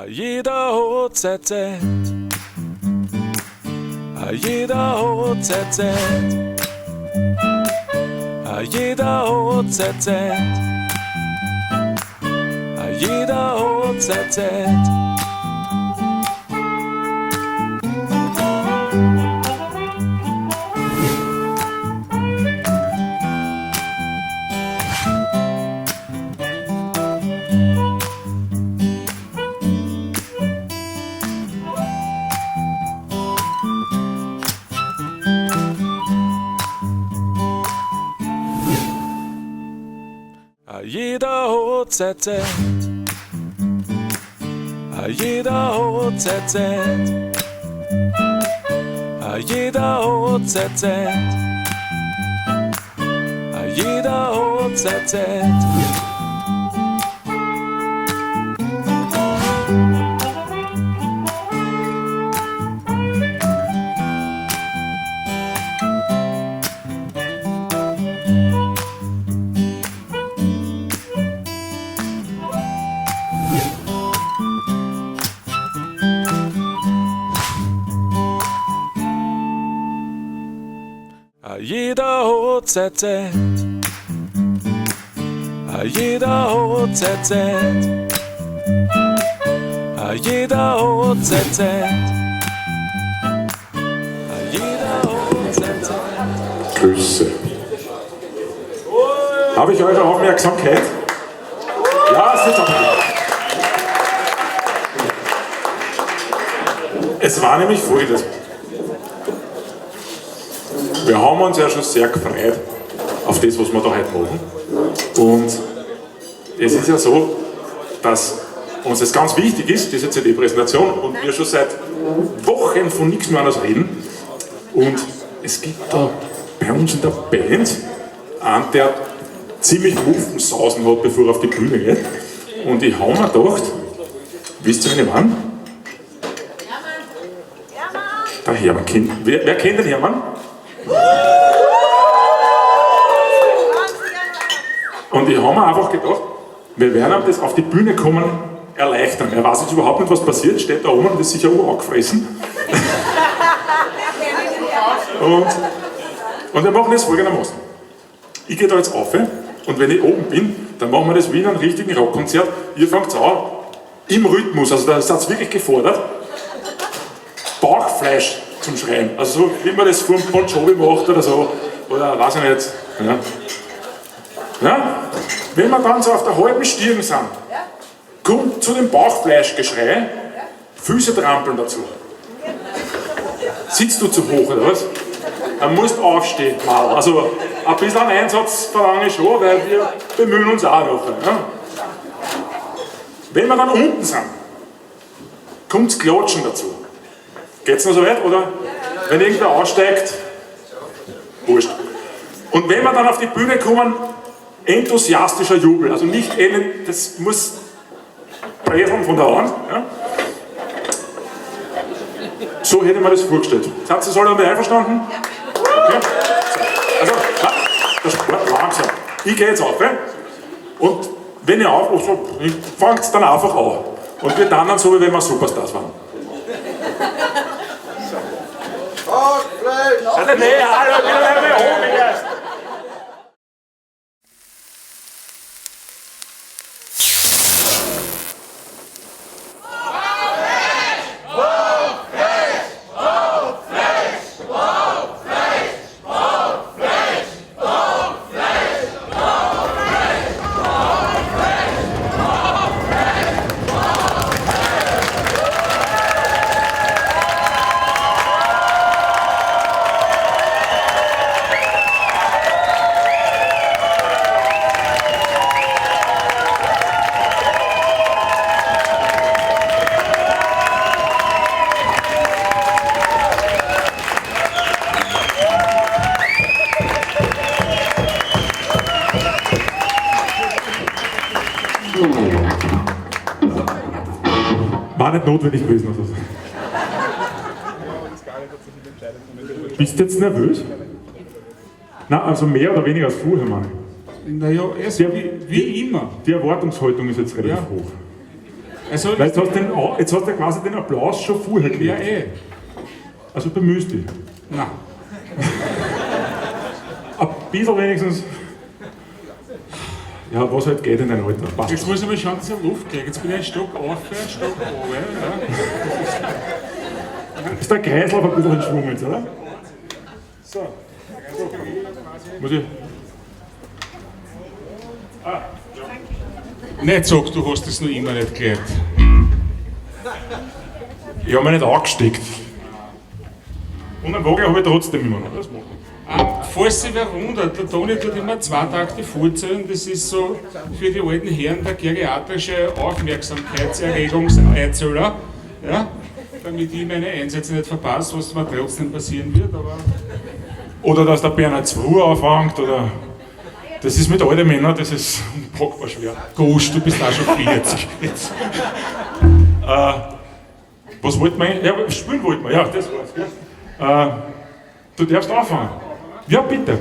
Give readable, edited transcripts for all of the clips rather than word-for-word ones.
Jeder hat seine Zeit. Jeder hat seine Zeit. Jeder hat seine Zeit. Jeder hat seine Zeit. Jeder hat seine Zeit. Jeder hat seine Zeit. Jeder hat seine Zeit. Jeder hat seine Zeit. Jeder hat seine Zeit. Jeder hat seine Zeit. Jeder hat seine Zeit. Jeder hat seine Zeit. Grüße. Habe ich eure Aufmerksamkeit? Ja, es ist okay. Es war nämlich Folgendes. Wir haben uns ja schon sehr gefreut auf das, was wir da heute machen. Und es ist ja so, dass uns das ganz wichtig ist, diese CD-Präsentation, und wir schon seit Wochen von nichts mehr anderes reden. Und es gibt da bei uns in der Band einen, der ziemlich Muffensausen hat, bevor er auf die Bühne geht. Und ich habe mir gedacht, wisst ihr, wen ich meine? Der Hermann. Wer kennt den Hermann? Und ich habe mir einfach gedacht, wir werden ihm das auf die Bühne kommen erleichtern. Er weiß jetzt überhaupt nicht, was passiert, steht da oben und ist sicher angefressen. und wir machen das folgendermaßen. Ich gehe da jetzt rauf und wenn ich oben bin, dann machen wir das wie in einem richtigen Rockkonzert. Ihr fangt an, im Rhythmus, also da seid ihr wirklich gefordert, Bauchfleisch zum Schreien. Also so, wie man das vor dem Bon Jovi macht oder so, oder weiß ich nicht. Ja. Ja? Wenn wir dann so auf der halben Stirn sind, kommt zu dem Bauchfleischgeschrei, Füße trampeln dazu. Sitzt du zu hoch oder was? Dann musst du aufstehen. Also ein bisschen Einsatz verlange ich schon, weil wir bemühen uns auch noch. Ja? Wenn wir dann unten sind, kommt das Klatschen dazu. Geht's noch so weit? Oder wenn irgendwer aussteigt, wurscht. Und wenn wir dann auf die Bühne kommen, enthusiastischer Jubel. Also nicht das muss präseln von der Hand. Ja? So hätte man das vorgestellt. Seid ihr alle damit einverstanden? Okay. So. Also, der Sport langsam. Ich gehe jetzt auf. Und wenn ihr aufruft, fangt es dann einfach an. Und wir dann so, wie wenn wir Superstars waren. Also, nee, hallo, wir oben erst. War nicht notwendig gewesen. Also. Bist du jetzt nervös? Nein, also mehr oder weniger als vorher, meine Naja, wie immer. Die Erwartungshaltung ist jetzt relativ hoch. Weil jetzt hast du quasi den Applaus schon vorher Ja, gekriegt. Also bemühst dich. Nein. Ein bisschen wenigstens. Ja, was halt geht in dein Alter. Passt. Jetzt muss ich mal schauen, dass ich Luft kriege. Jetzt bin ich einen Stock auf, einen Stock runter. Ja. Ist der Kreislauf ein bisschen in Schwung jetzt, oder? So. Muss ich. Nicht sag, du hast es noch immer nicht gelernt. Ich habe mich nicht angesteckt. Und einen Wagen habe ich trotzdem immer noch. Das macht nichts. Falls sich wer wundert, der Toni tut immer 2 Takte vorzählen. Das ist so für die alten Herren der geriatrische Aufmerksamkeitserregungseinzähler. Ja? Damit ich meine Einsätze nicht verpasse, was mir trotzdem passieren wird. Aber Oder dass der Bernhard zu früh anfängt, oder. Das ist mit alten Männern, das ist unpackbar schwer. Gosch, du bist auch schon 40 jetzt. Was wollten wir? Ja, spielen wollten wir, ja, das war's. Gell? Du darfst anfangen. Ja, bitte.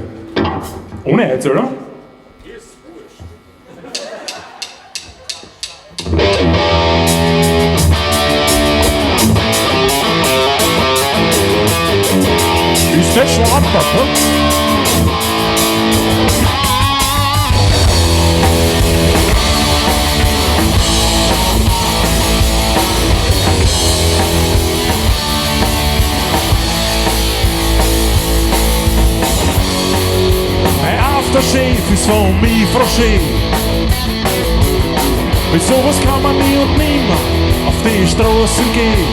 Ohne Einzähler? Ist das schon anpackt, ne? Chef ist von mir Frosche. Mit sowas kann man nie und nimmer auf die Straßen gehen.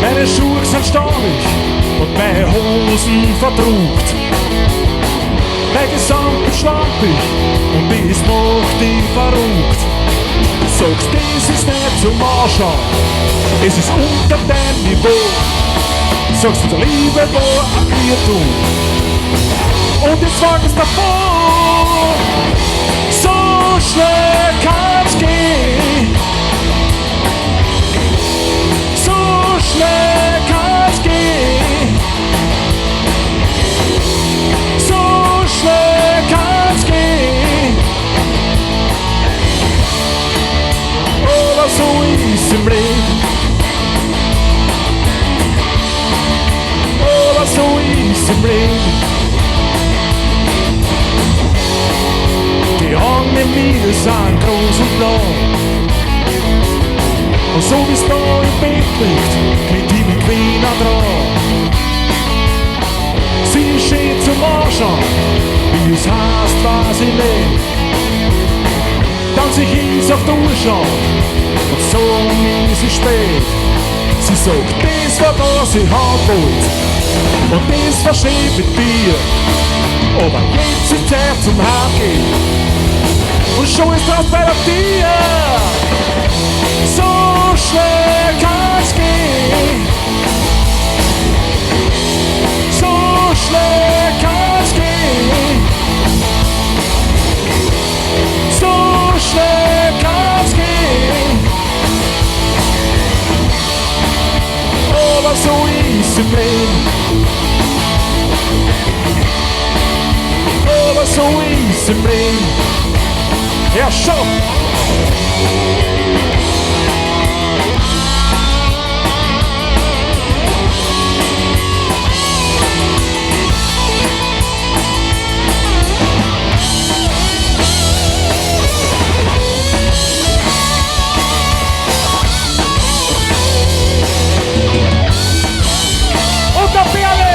Meine Schuhe sind staubig und meine Hosen verdruckt. Mein Gesamt ist schlampig und das macht dich verrückt. Du sagst, das ist nicht zum Anschauen, es ist unter deinem Niveau. Du sagst, der Liebe war ein Irrtum und jetzt wagst davor. So schnell kann's gehen, so schnell kann's gehen, so schnell kann's gehen. Aber so ist im Leben, aber so ist im Leben. Die Augen in mir sind groß und blau. Und so wie's da im Bett liegt, klingt die mit Wiener drauf. Sie ist schön zum Anschauen, wie es heißt, weiß ich nicht. Dann sich ins auf die Uhr schauen und so ist es spät. Sie sagt, das war das ich haben wollte und das verstehe ich mit dir. Aber jetzt ist Zeit zum Heimgehen und schon ist das bei der Tür. So schnell kann's gehen, so schnell kann's gehen, so schnell kann's gehen. Aber so ist im Leben, aber so ist im Leben. Ja, schon! Und der Perle!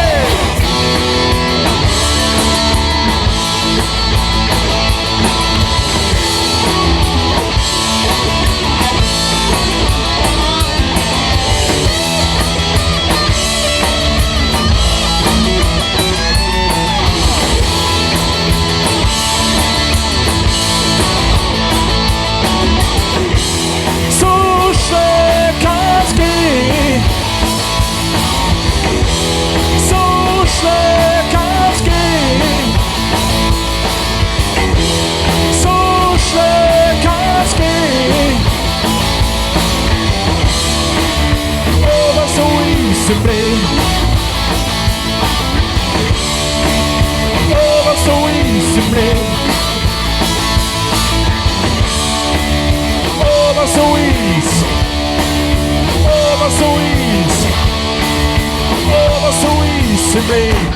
im Leben.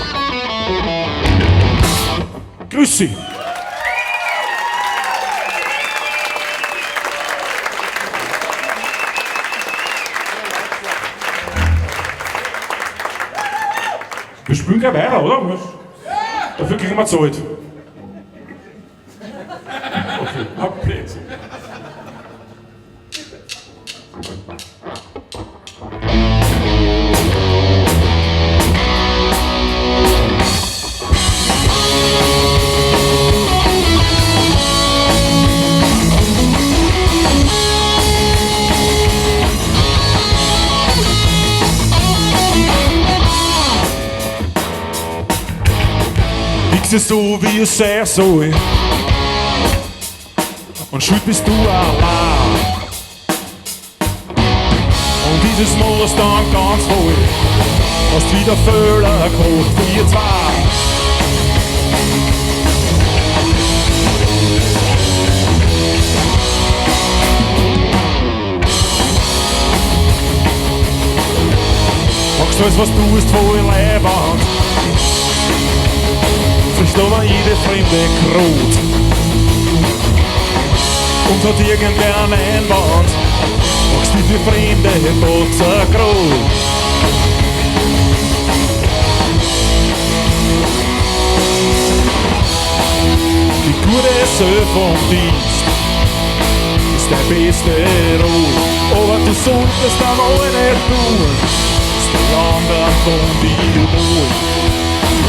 Grüß Sie. Wir spielen gleich weiter, oder? Dafür kriegen wir Zeit. Okay, hab Plätze. Ist so wie es sein soll und schuld bist du allein und dieses Mal ist dann ganz voll, hast wieder Völler gekocht für ihr zwei. Magst du alles, was du ist, voll leibend, frisch aber jede fremde Krut und hat irgendwer einen Einwand, magst du die fremde Boxergrut. Die gute Söh vom Dienst ist dein beste Rot, aber du solltest einmal nicht tun, ist die anderen von dir wohl.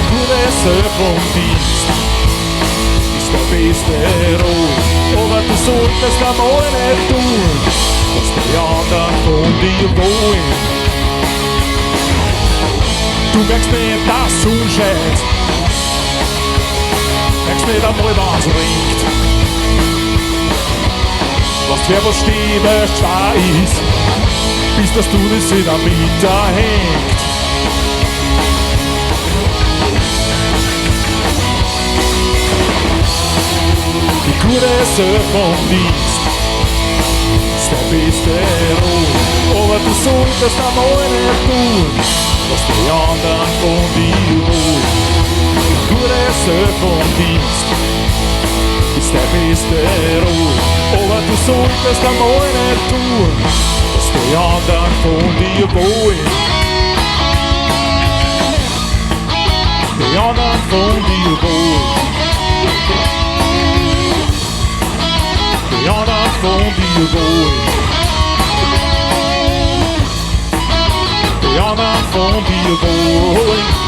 Gute Söh vom Dienst ist der beste Rot, aber du solltest einmal nicht tun, was die anderen von dir wollen. Du merkst nicht, dass es umscheint, merkst nicht einmal, wann's riecht. Lasst wer was stehen, weil es schwer ist, bis dass du das in der Mitte hängt. Die gute Söh vom Dienst ist der beste Rot, aber du solltest einmal nicht tun, was die anderen von dir wollen. Die gute Söh vom Dienst ist der beste Rot, aber du solltest einmal nicht tun, was die anderen von dir wollen. Die anderen von dir wollen. Die anderen von dir wollen. Die anderen von dir wollen.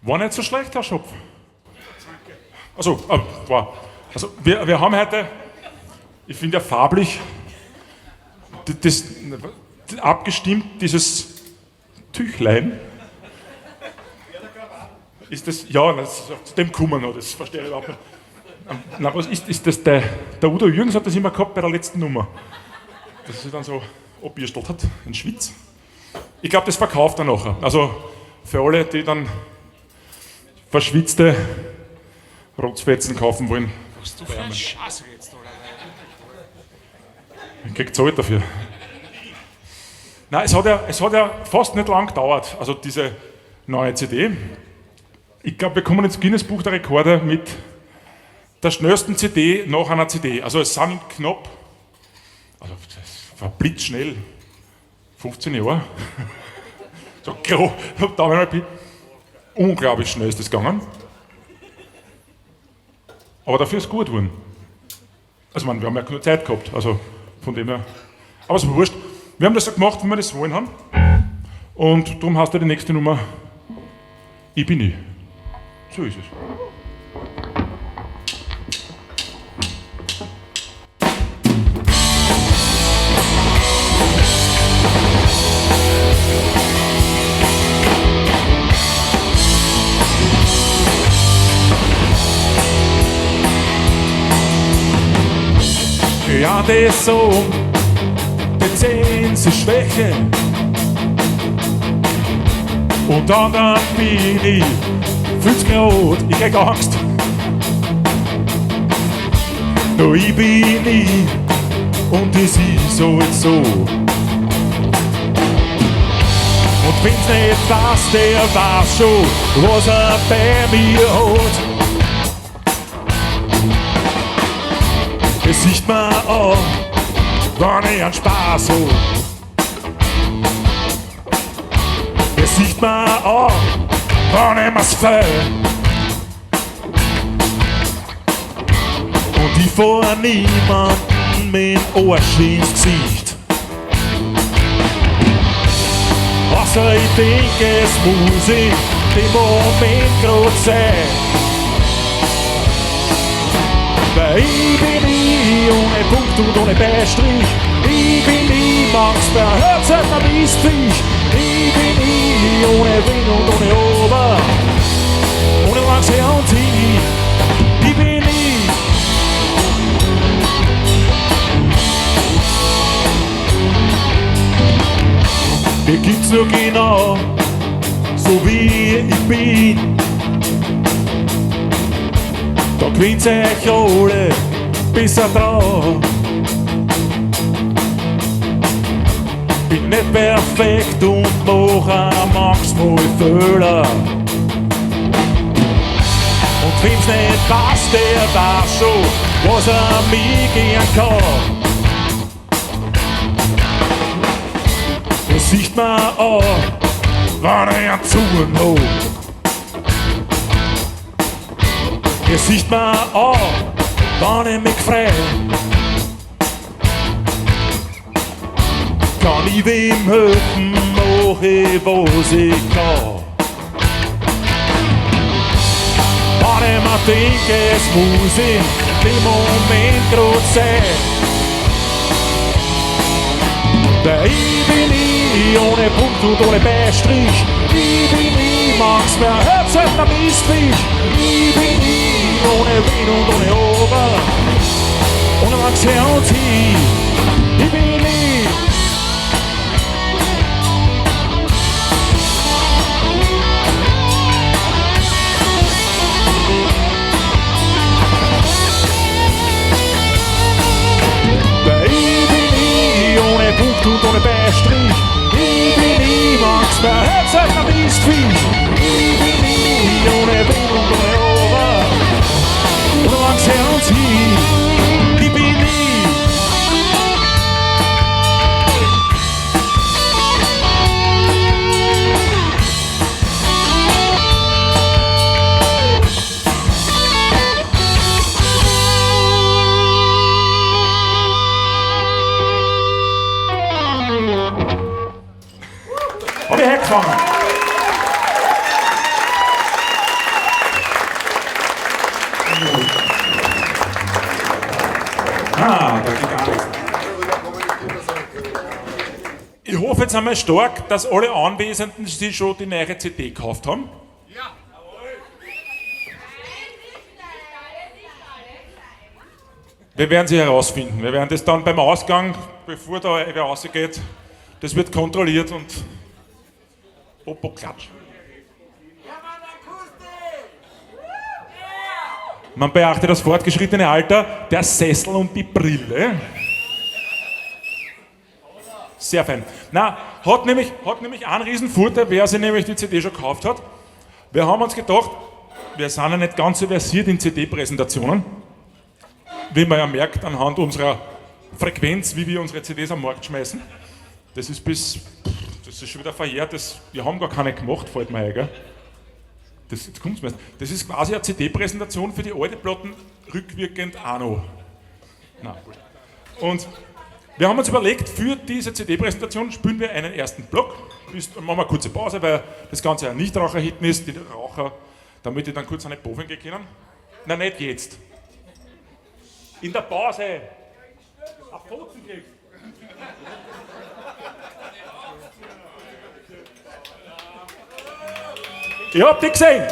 War nicht so schlecht, Herr Schopf. Also, war. Also wir haben heute, ich finde ja farblich, das abgestimmt, dieses Tüchlein. Ist das, ja, zu dem kommen noch, das verstehe ich überhaupt nicht. Na, was ist das, der Udo Jürgens hat das immer gehabt bei der letzten Nummer. Dass er sich dann so abbürstelt hat, in Schwitz. Ich glaube, das verkauft er nachher. Also für alle, die dann verschwitzte Rotzfetzen kaufen wollen. Was du für ein Scheiß redest, oder? Ich krieg Zeit dafür. Nein, es hat ja fast nicht lang gedauert, also diese neue CD. Ich glaube, wir kommen ins Guinness-Buch der Rekorde mit der schnellsten CD nach einer CD. Also es sind knapp, also das war blitzschnell, 15 Jahre. So grob, unglaublich schnell ist das gegangen. Aber dafür ist es gut geworden. Also wir haben ja keine Zeit gehabt, also von dem her. Aber es ist wurscht. Wir haben das so gemacht, wie wir das wollen haben. Und darum heißt ja die nächste Nummer Ich bin ich. So ist es. Ja, das so, die Zehen sind Schwäche. Und dann bin ich 50 Grad, ich krieg Angst. Doch ich bin ich und es ist so und so. Und wenn's nicht weiß, der weiß schon, was er bei mir hat. Es sieht mir an, wenn ich einen Spaß hab. Es sieht mir an, wenn ich mir's fällt. Und ich fahr niemanden mit dem Arsch ins Gesicht. Außer ich denke, es muss in dem Moment grad sein. Weil ich bin ich, ohne Punkt und ohne Beistrich. Ich bin ich, manchmal hört's halt am Mistviech. Ich bin ich, ohne Wind und ohne Ober, ohne Wachs her und hin. Ich bin ich. Mir gibt's nur genau, so wie ich bin. Da gewinnt's euch alle besser drauf. Bin nicht perfekt und mach auch manchmal Fehler. Und wenn's nicht passt, der weiß schon, was er mir gern kann. Es sieht mir an, wenn ich einen Zuhören hab. Es sieht mir an, wenn ich mich freu. Kann ich wem helfen, mach ich, was ich kann. Wenn ich mir denke, es muss in dem Moment grad sein. Weil ich bin ich, ohne Punkt und ohne Beistrich. Ich bin ich, manchmal hört's halt am Mistviech. Ich bin ich, ohne Wind und ohne Ober, ohne Wachs her und hin. Ich bin ich. Ohne Punkt und ohne Beistrich. Ich bin ich, manchmal hört's halt am Mistviech. Ich bin ich, ohne Wind und ohne Ober, ohne Wachs her und hin. Ich bin ich. Hab ich hergefangen. Da geht gar nichts. Ich hoffe jetzt einmal stark, dass alle Anwesenden sich schon die neue CD gekauft haben. Ja. Wir werden sie herausfinden. Wir werden das dann beim Ausgang, bevor da wer rausgeht, das wird kontrolliert und Popo klatsch. Man beachte das fortgeschrittene Alter, der Sessel und die Brille. Sehr fein. Na, hat nämlich einen riesen Vorteil, wer sich nämlich die CD schon gekauft hat. Wir haben uns gedacht, wir sind ja nicht ganz so versiert in CD-Präsentationen. wie man ja merkt anhand unserer Frequenz, wie wir unsere CDs am Markt schmeißen. Das ist schon wieder verjährt, wir haben gar keine gemacht, fällt mir ein, gell? Jetzt kommt's mir. Das ist quasi eine CD-Präsentation für die alten Platten, rückwirkend auch noch. Nein, gut. Und wir haben uns überlegt, für diese CD-Präsentation spielen wir einen ersten Block. Machen wir eine kurze Pause, weil das Ganze ein Nichtraucher-Hit ist, die Raucher, damit die dann kurz eine Boven gehen können. Nein, nicht jetzt. In der Pause. Auf Pfoten kriegt. Ihr habt die gesehen.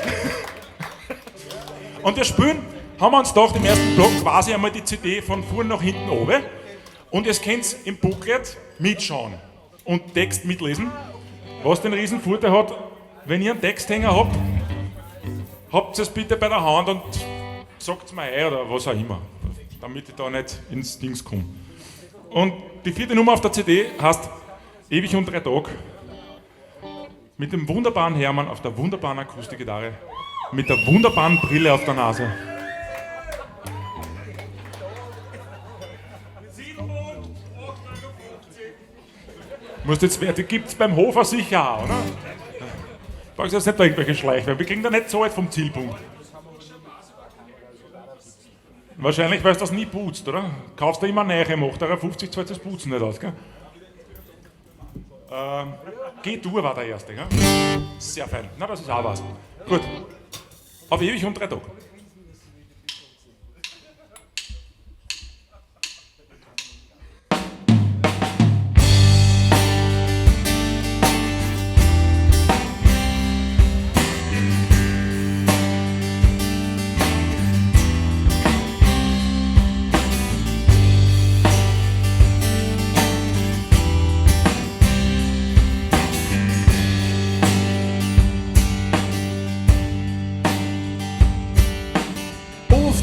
Und wir spielen, haben wir uns gedacht, im ersten Block quasi einmal die CD von vorn nach hinten runter. Und ihr könnt im Booklet mitschauen und Text mitlesen. Was den riesen Vorteil hat, wenn ihr einen Texthänger habt, habt es bitte bei der Hand und sagt es mir ein oder was auch immer, damit ich da nicht ins Dings komme. Und die 4. Nummer auf der CD heißt Ewig und 3 Tage. Mit dem wunderbaren Hermann auf der wunderbaren Akustikgitarre, mit der wunderbaren Brille auf der Nase. Die gibt es beim Hofer sicher auch, oder? Brauchst du jetzt nicht da irgendwelche Schleichwerbung, wir kriegen da nicht so weit vom Zielpunkt. Wahrscheinlich, weil du das nie putzt, oder? Kaufst du immer neue, macht aber 50 zahlt das Putzen nicht aus, gell? G-Dur war der erste, gell? Sehr fein. Na, das ist auch was. Gut. Auf ewig und 3 Tage.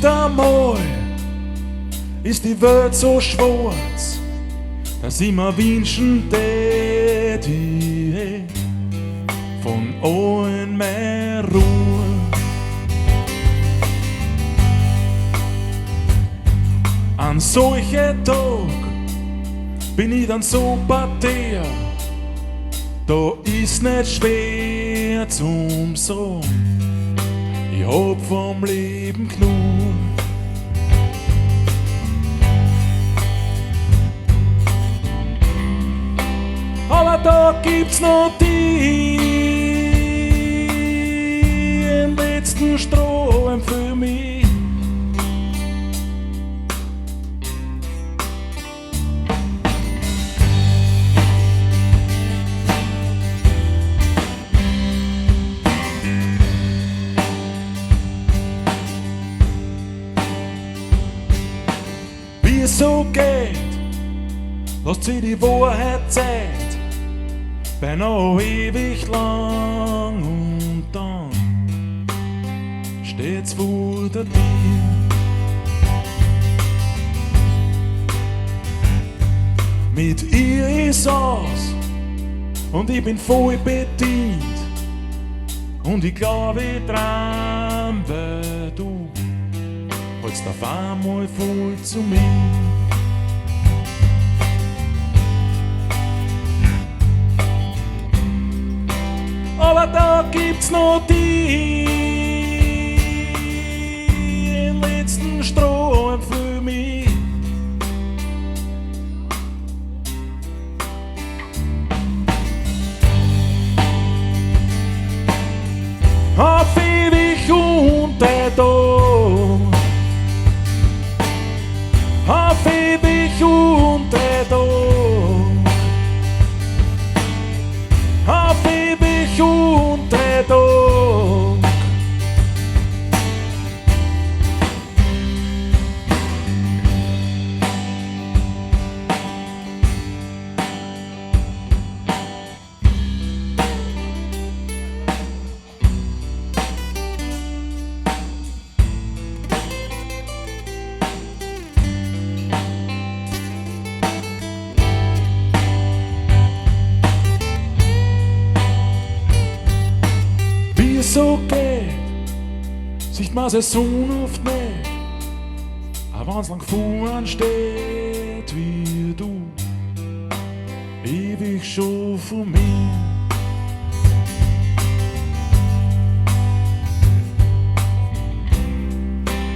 Einmal ist die Welt so schwarz, dass ich mir wünschen täte, von allen mehr Ruhe. An solchen Tag bin ich dann so parter, da ist nicht schwer zum sagen. Ich hab vom Leben genug. Aber da gibt's noch den letzten Strohhalm für mich. Wie es so geht, lasst sie die Wahrheit Zeit. Beinahe ewig lang und dann steht's vor der Tür. Mit ihr ist aus und ich bin voll bedient und ich glaube dran, weil du hältst auf einmal voll zu mir. Aber da gibt's noch den letzten Strohhalm für mich. Auf ewig und 3 Tage. Auf ewig und 3 Tage. Auf ewig und 3 Tage. Wie es so geht, sieht man es so oft nicht. wenn's lang vorn steht wie du, ewig schon von mir.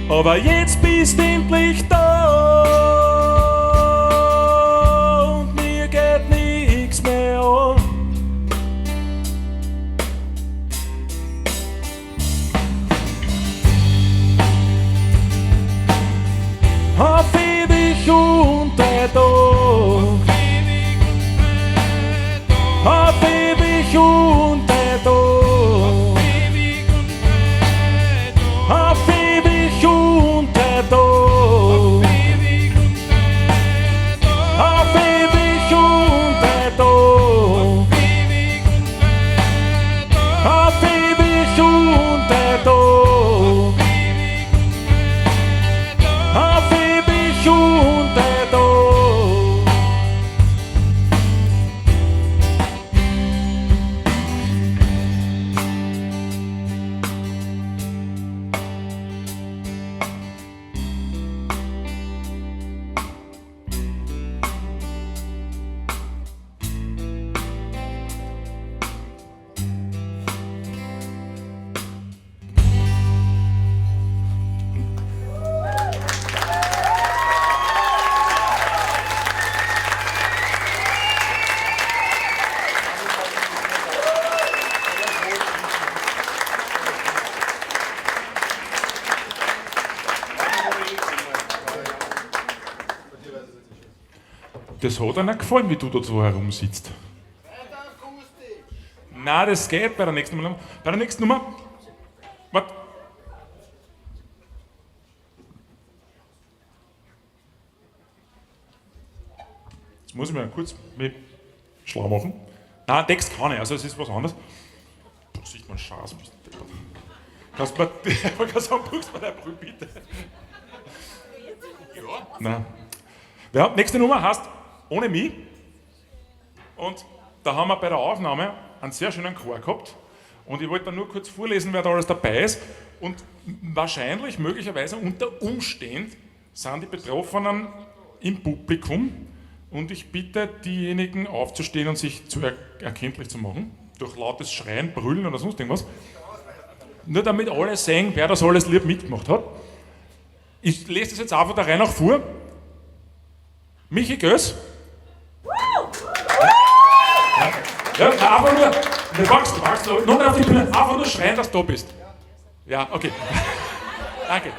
Aber jetzt bist endlich da und mir geht nichts mehr an. Auf ewig unter Tag, auf ewig unter Tag, auf ewig unter Tag, auf ewig unter Tag, auf ewig unter Tag, auf ewig unter Tag. Das hat einem gefallen, wie du da so herumsitzt. Nein, das geht bei der nächsten Nummer. Bei der nächsten Nummer. Warte. Jetzt muss ich mir kurz mich schlau machen. Nein, Text kann ich, also es ist was anderes. Da sieht man Schaß. Kannst du mir sagen, buchst du mir der Brühe, bitte? Ja. Nein. Ja, nächste Nummer heißt Ohne mich. Und da haben wir bei der Aufnahme einen sehr schönen Chor gehabt. Und ich wollte dann nur kurz vorlesen, wer da alles dabei ist. Und wahrscheinlich, möglicherweise, unter Umständen sind die Betroffenen im Publikum. Und ich bitte diejenigen aufzustehen und sich erkenntlich zu machen. Durch lautes Schreien, Brüllen oder sonst irgendwas. Nur damit alle sehen, wer das alles lieb mitgemacht hat. Ich lese das jetzt einfach der Reihe nach vor. Michi Göss. Ja, einfach nur, du wachst, nur auf die Bühne, einfach nur schreien, dass du da bist. Ja, okay. Danke.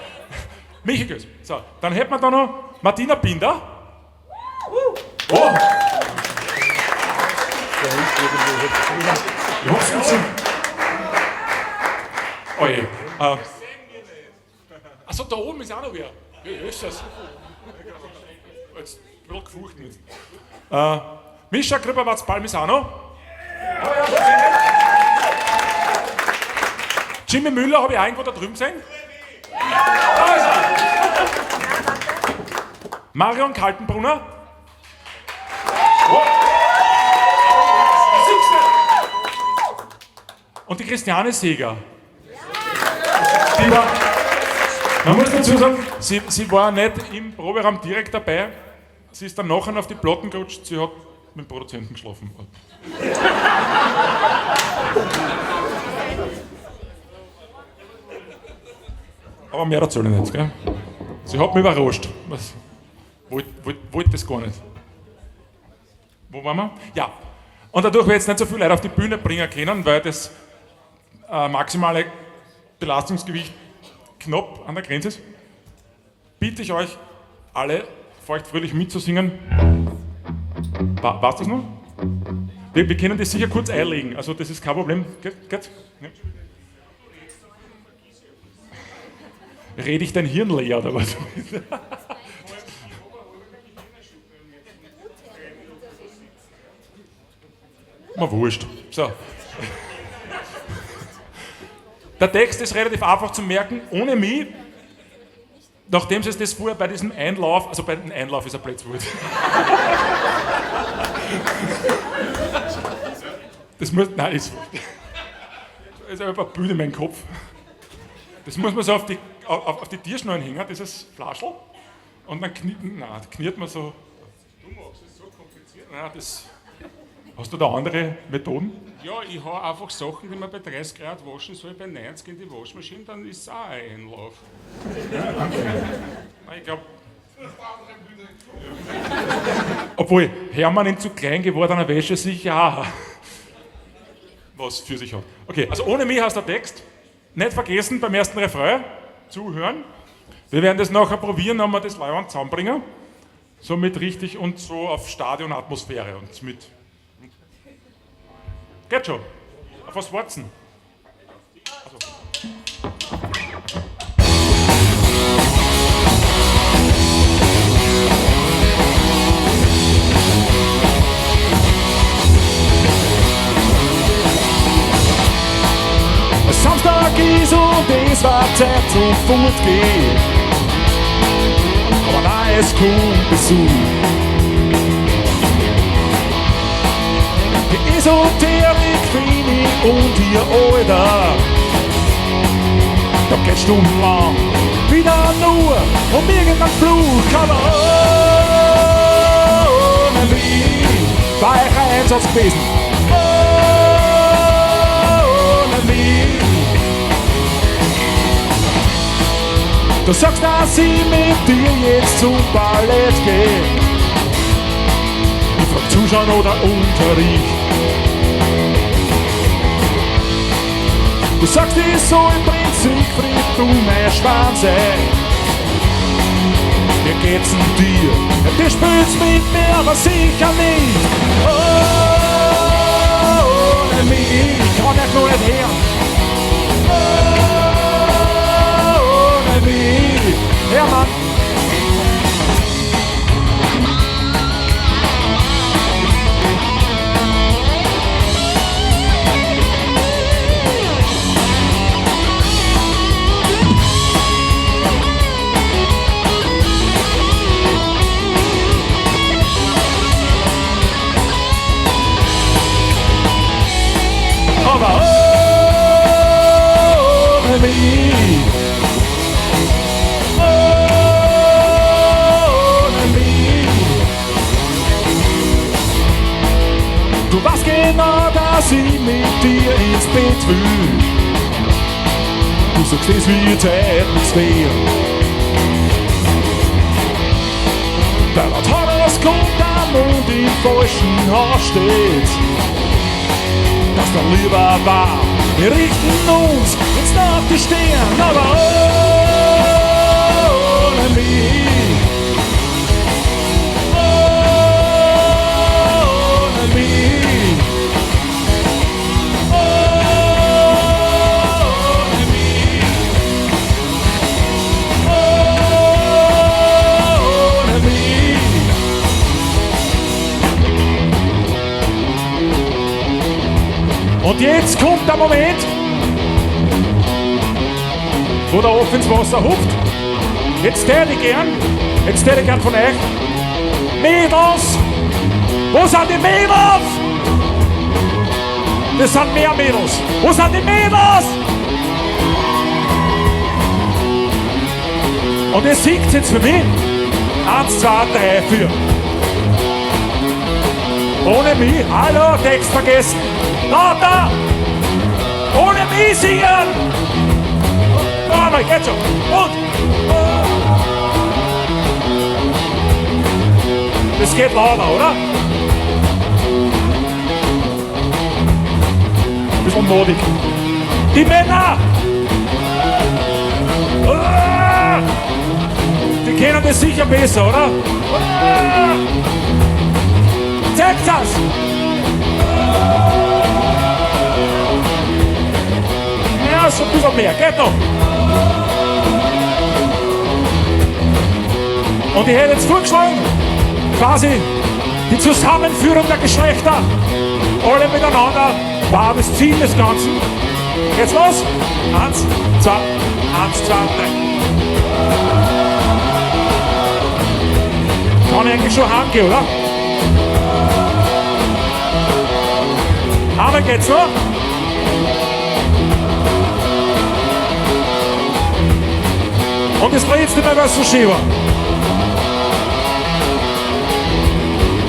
Michi Göss. So, dann hätten wir da noch Martina Binder. Oh! Oh je. Achso, da oben ist auch noch wer. Ja, ist das. Jetzt ein bisschen gefurchten jetzt. Mischa Gripperwatz-Palmisano. Jimmy Müller habe ich irgendwo da drüben gesehen. Da ist er. Marion Kaltenbrunner. Oh. Und die Christiane Seeger. Die war, man muss dazu sagen, sie war nicht im Proberaum direkt dabei. Sie ist dann nachher auf die Platten gerutscht, sie hat mit dem Produzenten geschlafen. Aber mehr erzähle ich nicht, gell? Sie hat mich überrascht. Wollte das gar nicht. Wo waren wir? Ja. Und dadurch wir jetzt nicht so viele Leute auf die Bühne bringen können, weil das maximale Belastungsgewicht knapp an der Grenze ist, bitte ich euch alle, feuchtfröhlich mitzusingen. War's das noch? Wir können das sicher kurz einlegen, also das ist kein Problem. Geht's? Ja. Rede ich dein Hirn leer oder was? Mal wurscht. So. Der Text ist relativ einfach zu merken, ohne mich, nachdem sie das vorher bei diesem Einlauf, also bei dem Einlauf ist ein Plätzwort. Das muss, nein, ist einfach ein Bild in meinem Kopf. Das muss man so auf die Tierschnallen hängen, dieses Flaschel. Und dann kniert man so. Du machst es so kompliziert. Ja, das. Hast du da andere Methoden? Ja, ich habe einfach Sachen, die man bei 30 Grad waschen soll, bei 90 in die Waschmaschine, dann ist es auch ein Einlauf. Ich glaube. Obwohl, Hermann in zu klein gewordener Wäsche sicher auch was für sich hat. Okay, also ohne mich heißt der Text. Nicht vergessen beim ersten Refrain zuhören. Wir werden das nachher probieren, ob wir das Leihwand zusammenbringen. So mit richtig und so auf Stadionatmosphäre und mit. Geht schon. Auf was warten? Also. Samstag ist und es war Zeit zum Fortgehen. Aber da es kommt Besuch. Die Esoterik, Fini und ihr Alter. Da geht stundenlang wieder nur um irgendeinen Fluch. Aber ohne mich war ich ein Einsatz gewesen. Ohne mich. Du sagst, dass ich mit dir jetzt zum Ballett gehe. Ich frag Zuschauen oder Unterricht. Du sagst, ich soll im Prinzip Fried, du mein Schwan sein. Wie geht's denn dir? Ja, du spielst mit mir, aber sicher nicht. Ohne mich kann ich noch nicht hören. Ohne mich, ja Mann. Aber ohne mich, ohne mich. Du weißt genau, dass ich mit dir ins Bett will. Du sagst, es wird heute nichts mehr. Weil das Horoskop am Mond im falschen Haus steht. Dass der lieber war, wir richten uns jetzt auf die Sterne, aber ohne mich, ohne mich, ohne mich, ohne mich. Und jetzt kommt der Moment, wo der Off ins Wasser hupft. Jetzt hätte ich gern von euch Mädels. Wo sind die Mädels? Das sind mehr Mädels. Wo sind die Mädels? Und ihr singt jetzt für mich. 1, 2, 3, 4. Ohne mich. Hallo, Text vergessen. Da! Ohne mich singen! Oh mein Gott, schon. Und! Das geht lauter, oder? Ein bisschen modig. Die Männer! Die kennen das sicher besser, oder? Zeigt das! Ja, so ein bisschen mehr, geht noch. Und ich hätte jetzt vorgeschlagen, quasi die Zusammenführung der Geschlechter. Alle miteinander war das Ziel des Ganzen. Geht's los? 1, 2, 1, 2, 3. Kann ich eigentlich schon heimgehen, oder? Aber geht's noch? Und das letzte Mal was so schön war.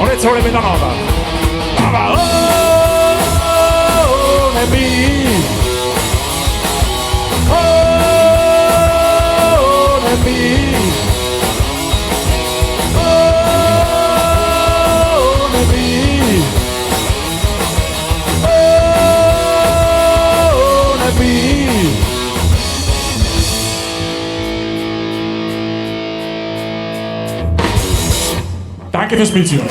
Und jetzt alle miteinander. Aber ohne mich, ohne mich, ohne mich, ohne mich. Danke fürs Mitziehen.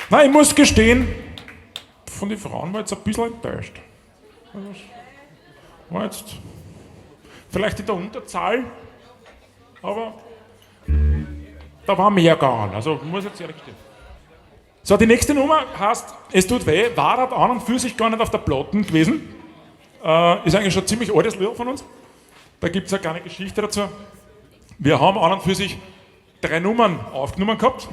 Nein, ich muss gestehen, von den Frauen war jetzt ein bisschen enttäuscht. War jetzt vielleicht in der Unterzahl, aber da war mehr gegangen. Also muss jetzt ehrlich stehen. So, die nächste Nummer heißt Es tut weh, war halt an und für sich gar nicht auf der Platten gewesen. Ist eigentlich schon ein ziemlich altes Lied von uns. Da gibt es eine kleine Geschichte dazu. Wir haben an und für sich 3 Nummern aufgenommen gehabt.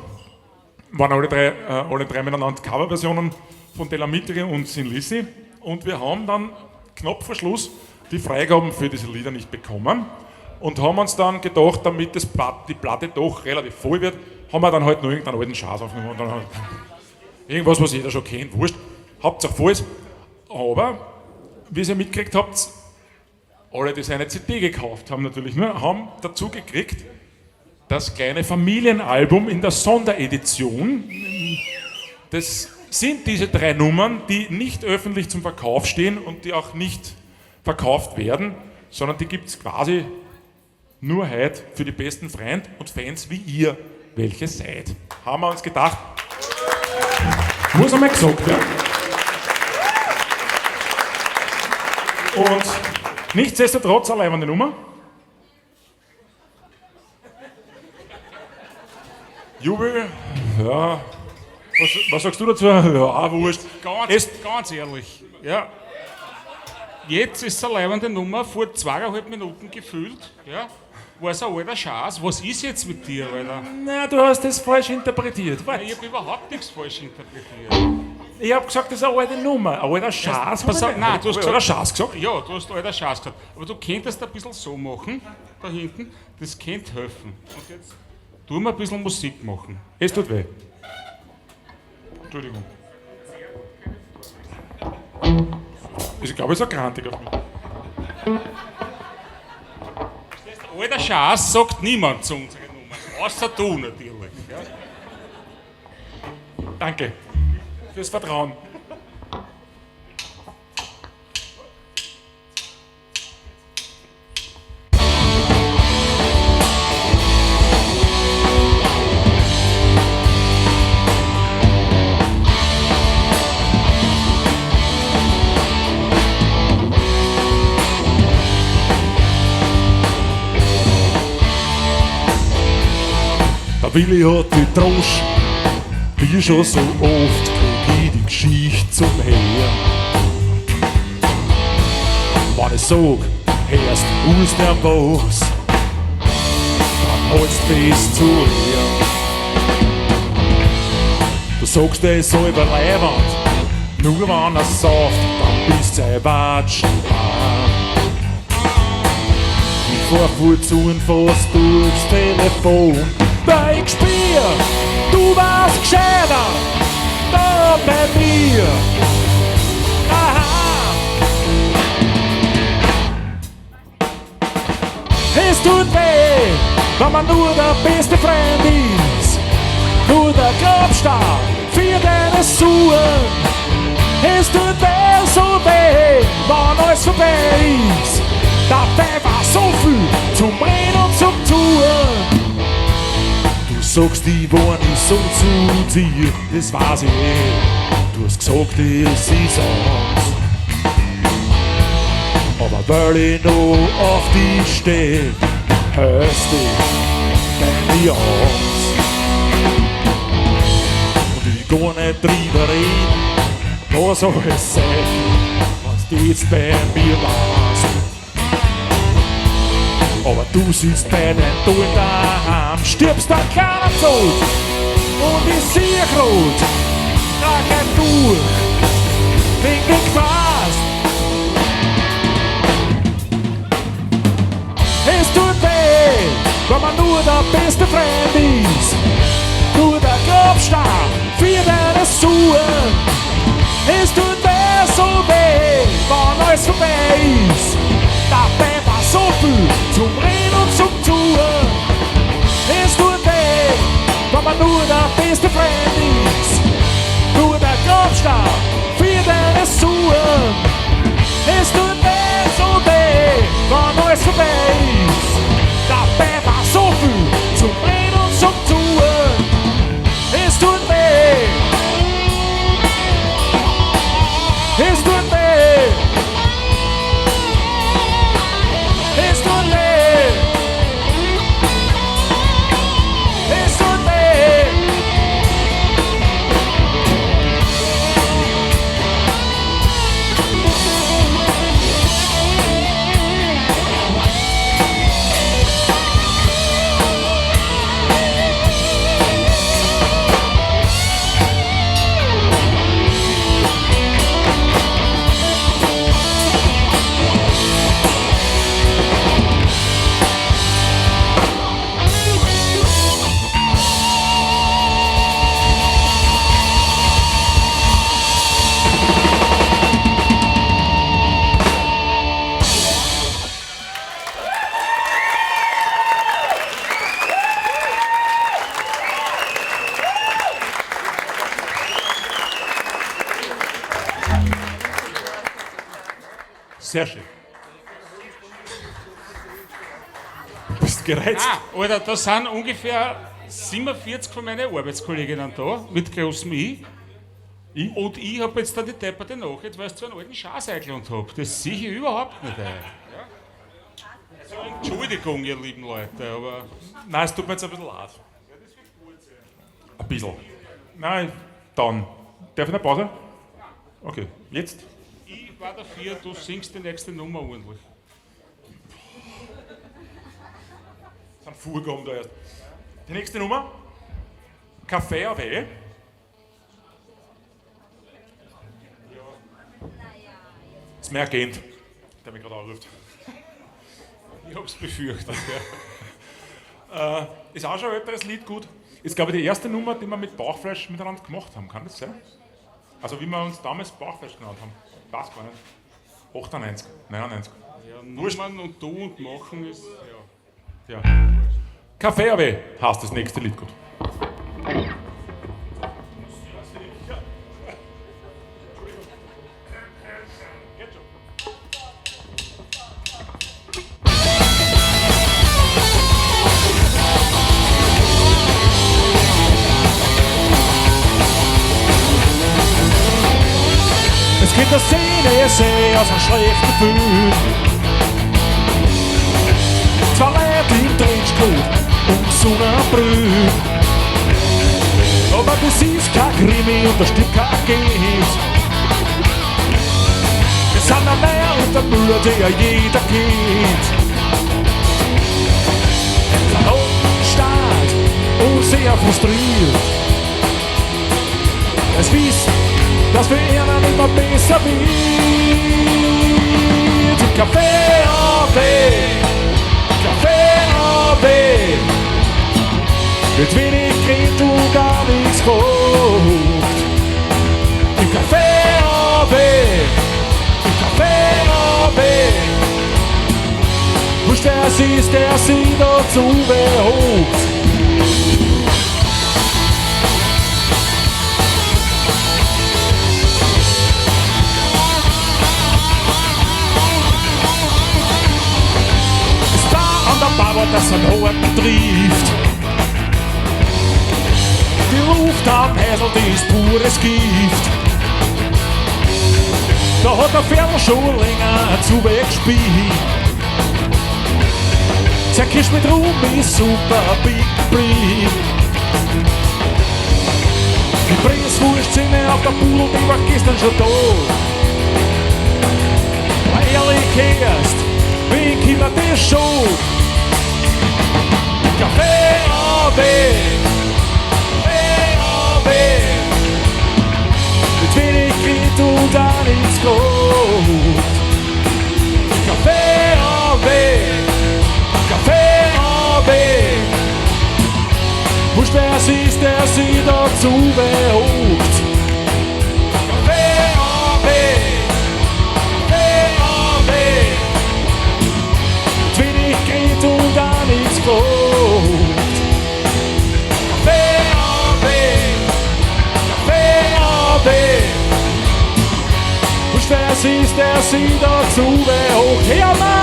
Waren alle drei miteinander Coverversionen von Della Mitri und Sin Lissi. Und wir haben dann knapp vor Schluss die Freigaben für diese Lieder nicht bekommen. Und haben uns dann gedacht, damit die Platte doch relativ voll wird, haben wir dann halt noch irgendeinen alten Schatz aufgenommen. Und dann halt irgendwas, was jeder schon kennt, wurscht. Hauptsache voll ist. Aber, wie ihr mitgekriegt habt, alle, die seine CD gekauft haben natürlich nur, haben dazu gekriegt, das kleine Familienalbum in der Sonderedition. Das sind diese 3 Nummern, die nicht öffentlich zum Verkauf stehen und die auch nicht verkauft werden, sondern die gibt es quasi nur heute für die besten Freunde und Fans wie ihr, welche seid. Haben wir uns gedacht, muss einmal gesagt werden. Und nichtsdestotrotz eine leibende Nummer. Jubel, ja. Was sagst du dazu? Ja, wurscht. Ganz ehrlich, ja. Jetzt ist es eine leibende Nummer, vor 2,5 Minuten gefühlt, ja. War es ein alter Schaß. Was ist jetzt mit dir, Alter? Na, du hast das falsch interpretiert. Ja, ich habe überhaupt nichts falsch interpretiert. Ich habe gesagt, das ist eine alte Nummer, ein alter Schatz. Nein, du hast alter Schatz gesagt. Ja, du hast alter Schatz gesagt. Aber du könntest ein bisschen so machen, da hinten. Das könnte helfen. Und jetzt tun wir ein bisschen Musik machen. Es tut weh. Entschuldigung. Ich glaube, es ist ein Grantig auf mich. Alter Schatz sagt niemand zu unseren Nummern. Außer du natürlich. Ja? Danke fürs Vertrauen. Der Willi hat die Trosch, wie schon so oft, krieg ich die Geschichte zum Hören. Wenn ich sag, hörst aus der was, dann hältst fest zu ihr. Du sagst, er ist überlebend, nur wenn er sauft, dann bist du ein Watschenmann. Ich fahr voll zu und fast durchs Telefon, weil ich spür, du warst gescheiter, da bei mir. Aha. Es tut weh, wenn man nur der beste Freund ist, nur der Grabstein für deine Suchen. Es tut weh, so weh, wenn alles vorbei ist. Dabei war so viel zum Reden und zum Tun. Du sagst, ich war nicht so zu dir, das weiß ich eh. Du hast gesagt, es ist anders. Aber weil ich noch auf dich stehe, hörst du deine Angst. Und ich gar nicht drüber reden, was alles sein, was du jetzt bei mir warst. Aber du sitzt bei den Toten daheim, stirbst an keiner Tod. Und ich sehe grad, trag ein durch. Klingt fast. Es tut weh, wenn man nur der beste Freund ist. Nur der Grabstein für deine Suchen. Es tut weh, so weh, wenn alles vorbei ist. Dabei war so viel zum Reden und zum Tun. Es tut weh, wenn man nur der beste Freund ist. Nur der Grabstein für deine Suchen. Es tut weh, so weh, wenn alles vorbei ist. Dabei war so viel zum Reden und zum Tun. Es tut weh. Es tut weh. Es tut weh. Es tut weh. Sehr schön. Bist du gereizt? Alter, da sind ungefähr 47 von meinen Arbeitskolleginnen da, mit großem I. Und ich habe jetzt da die depperte Nachricht, weil ich so einen alten Schaß eingelohnt habe. Das sehe ich überhaupt nicht ein. Ja? Also, Entschuldigung, ihr lieben Leute, aber Nein, es tut mir jetzt ein bisschen leid. Ein bisschen. Nein, dann. Darf ich eine Pause? Okay, jetzt? ich war dafür, du singst die nächste Nummer ordentlich. Sind vorgekommen da erst. Die nächste Nummer? Kaffee auf E. Das ist mein Agent, der mich gerade anruft. Ich hab's befürchtet. Ist auch schon ein älteres Lied gut. Ist, glaube ich, die erste Nummer, die wir mit Bauchfleisch miteinander gemacht haben. Kann das sein? Also wie wir uns damals Bauchfleisch genannt haben. Weiß gar nicht. 98, 99. Ja, Nummern und Du und Machen ist. Ja. Ja. Kaffee auf E heißt das nächste Lied gut. Es gibt eine Szene, ich sehe aus einem schlechten Gefühl. Zwei Leute im Trenchcoat und Sonnenbrühe. Aber du siehst kein Krimi und da stimmt kein Gift. Wir sind ein Meer und der Müll, der jeder kennt. Ein alten Staat und sehr frustriert. Es wissen, dass für ihnen immer besser wird. Kaffee auf E, Kaffee auf E. Mit wenig Geld und gar nichts kocht. Kaffee auf E, Kaffee auf E. Wurscht wer es ist, der sie dazu behobt. Aber das ein hoher trifft. Die Luft am Häsel, die ist pures Gift. Da hat der Pferd schon länger zu weggespielt. Zerkirsch mit Rum ist super Big Bleed. Die Presswurst sind auf der Pudel, die war gestern schon da. Aber ehrlich erst, wie Kinder das schon? Kaffee auf E, Kaffee auf E. Mit wenig Geld und gar nichts Brot. Kaffee am Weg, Kaffee am Weg. Wurscht wer es ist, der sie dazu beruft. Kaffee am Weg, Kaffee am Weg. Zu wenig geht und auch nichts frucht. Kaffee am Weg, Kaffee am Weg. Wurscht wer es ist, der sie dazu beruft. Ja, Mann!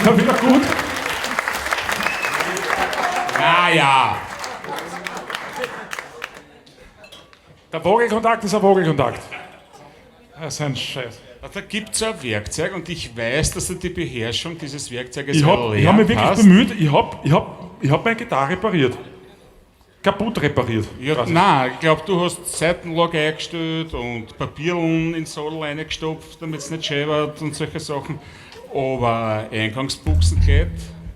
Ja, wieder gut. Ja. Der Vogelkontakt ist ein Vogelkontakt. Das ist ein Scheiß. Da gibt es ein Werkzeug und ich weiß, dass du die Beherrschung dieses Werkzeuges Ich hab mich wirklich hast. bemüht, ich hab meine Gitarre repariert. Kaputt repariert. Ja, nein, ich glaube, du hast Seitenlage eingestellt und Papierlen in den Sattel reingestopft, damit es nicht scheppert und solche Sachen. Aber Eingangsbuchsen gleich.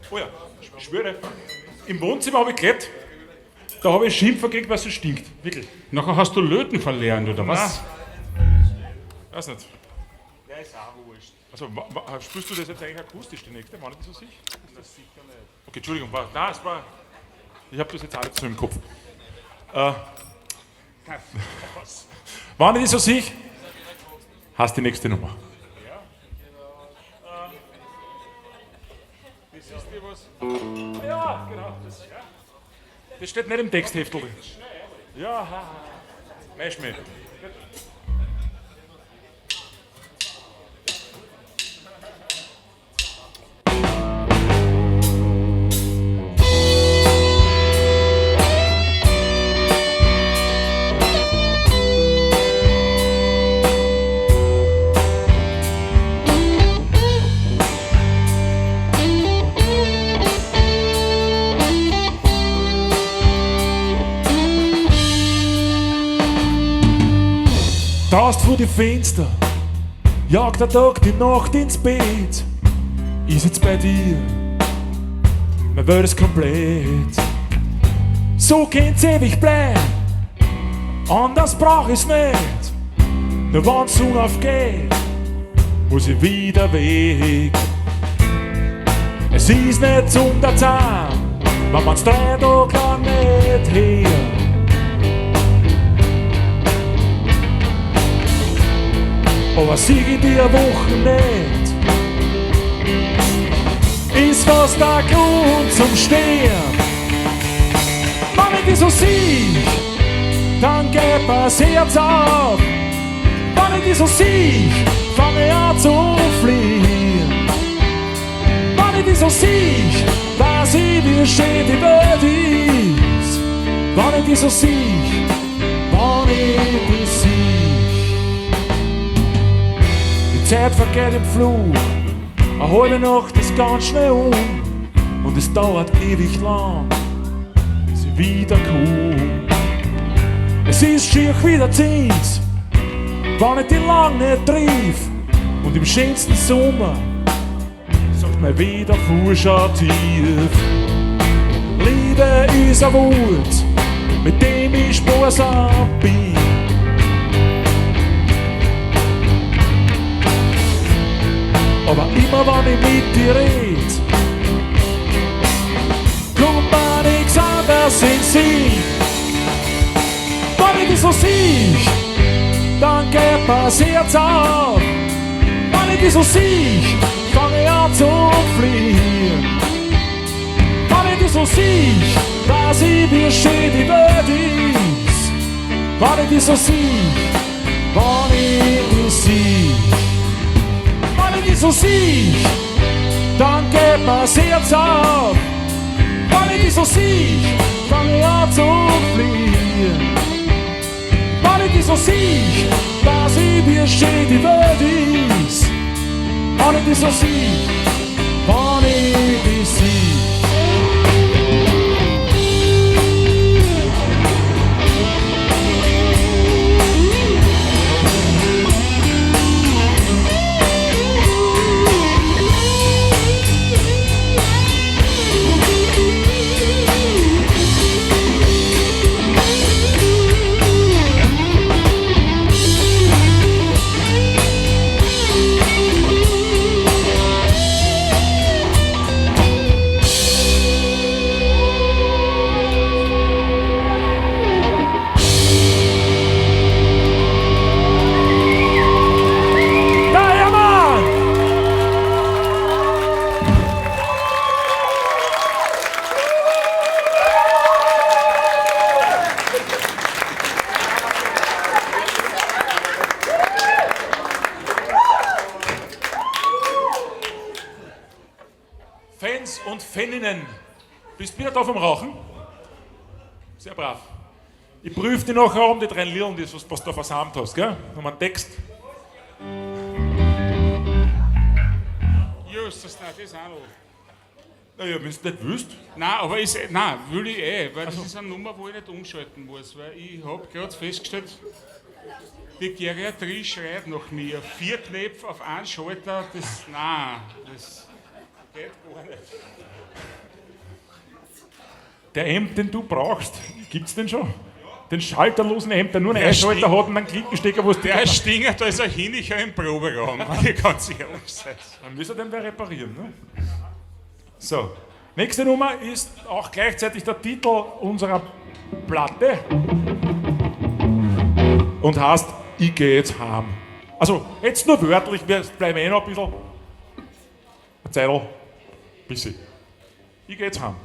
Oh ja, ich schwöre. Im Wohnzimmer habe ich geredet. Da habe ich Schimpfer gekriegt, weil es so stinkt. Wirklich. Nachher hast du Löten verlernt, oder was? Weiß nicht. Ja, ist auch wurscht. Also, spürst du das jetzt eigentlich akustisch, die nächste? War nicht so sicher? Das sicher nicht. Okay, Entschuldigung. Nein, es war... Ich habe das jetzt alles so im Kopf. War nicht so sicher? Hast die nächste Nummer. Das ist dir was? Ja, genau. Das steht nicht im Textheftel drin. Ja, mein Schmäh. Draußen vor die Fenster, jagt der Tag die Nacht ins Bett. Ich sitz bei dir, meine Welt ist komplett. So kann's ewig bleiben, anders brauch ich's nicht. Nur wenn's Sonne aufgeht, muss ich wieder weg. Es ist nicht zum der Zahn, wenn man's 3 Tage lang nicht her. Aber sieg ich dir Woche nicht, ist fast der Grund zum Stehen. Wenn ich dich so sieg, dann gib das Herz auf. Wenn ich dich so sieg, fang ich an zu fliehen. Wenn ich dich so sieg, weiß ich, wie schön die Welt ist. Wenn ich dich so sieg, wenn ich dich sieg. Die Zeit vergeht im Flug, eine halbe Nacht ist ganz schnell und es dauert ewig lang, bis ich wiederkomme. Es ist schier wieder Zins, wenn ich dich lang nicht triff und im schönsten Sommer sagt mir wieder Vorschau tief. Liebe ist ein Wort, mit dem ich sparsam bin. Aber immer wenn ich mit dir red, kommt mir nichts anderes in Sinn. Wenn ich dich so sieh, mir das Herz auf. Wenn ich dich so sehe, fange ich an zu fliehen. Wenn ich dich so sehe, weiß ich, wie schön die Welt ist. Wenn ich dich so sehe, wenn ich dich sehe. Wenn ich dich so sehe, dann geht mir das Herz auf. Wenn ich dich so sehe, fange ich an zu fliehen. Wenn ich dich so sehe, weiß ich, wie schön die Welt ist. Wenn ich dich so sehe, wenn ich dich sehe. Fans und Faninnen, bist du wieder da vom Rauchen? Sehr brav. Ich prüfe dich nachher um die 3 Liedern, was du da versammelt hast, gell? Nochmal einen Text. Justus, nein, das auch noch. Naja, wenn du nicht willst. Nein, aber nein, will ich weil das ist eine Nummer, wo ich nicht umschalten muss, weil ich habe gerade festgestellt, die Geriatrie schreit nach mir. 4 Knöpfe auf einen Schalter, das geht gar nicht. Der Amp, den du brauchst, gibt's den schon? Den schalterlosen Amp, der nur einen Einschalter hat und einen Klinkenstecker, wo es der stingert, da ist ein Hinicher im Proberaum. Die kann sich aufsetzen. Dann müssen wir den wer reparieren. Ne? So, nächste Nummer ist auch gleichzeitig der Titel unserer Platte und heißt Ich geh jetzt heim. Also, jetzt nur wörtlich, wir bleiben noch ein bisschen. Eine Zeitl, bisschen. Ich geh jetzt heim.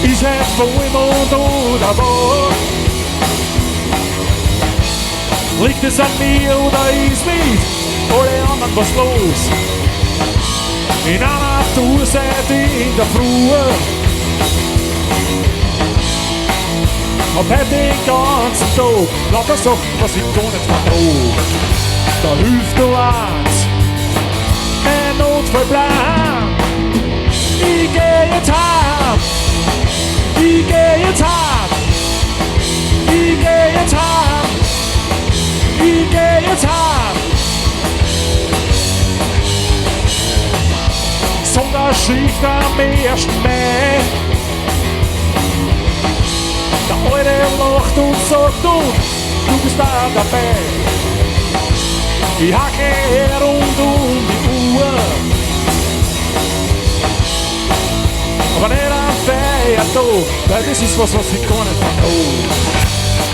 Ist es Vollmond oder wo? Liegt es an mir oder ist mit alle anderen was los? In einer Tour seid ihr in der Früh. Hab heute den ganzen Tag lauter Sachen, was ich gar nicht vertrag. Da hilft nur eins, ein Notfallplan. Ich geh jetzt heim, ich geh jetzt heim, ich geh jetzt heim, ich geh jetzt heim. Sonderschicht am 1. Mai. Der Alte lacht und sagt du bist da dabei. Ich hacke rund um die Uhr, aber nicht am Feiertag, weil das ist was ich gar nicht vertrag.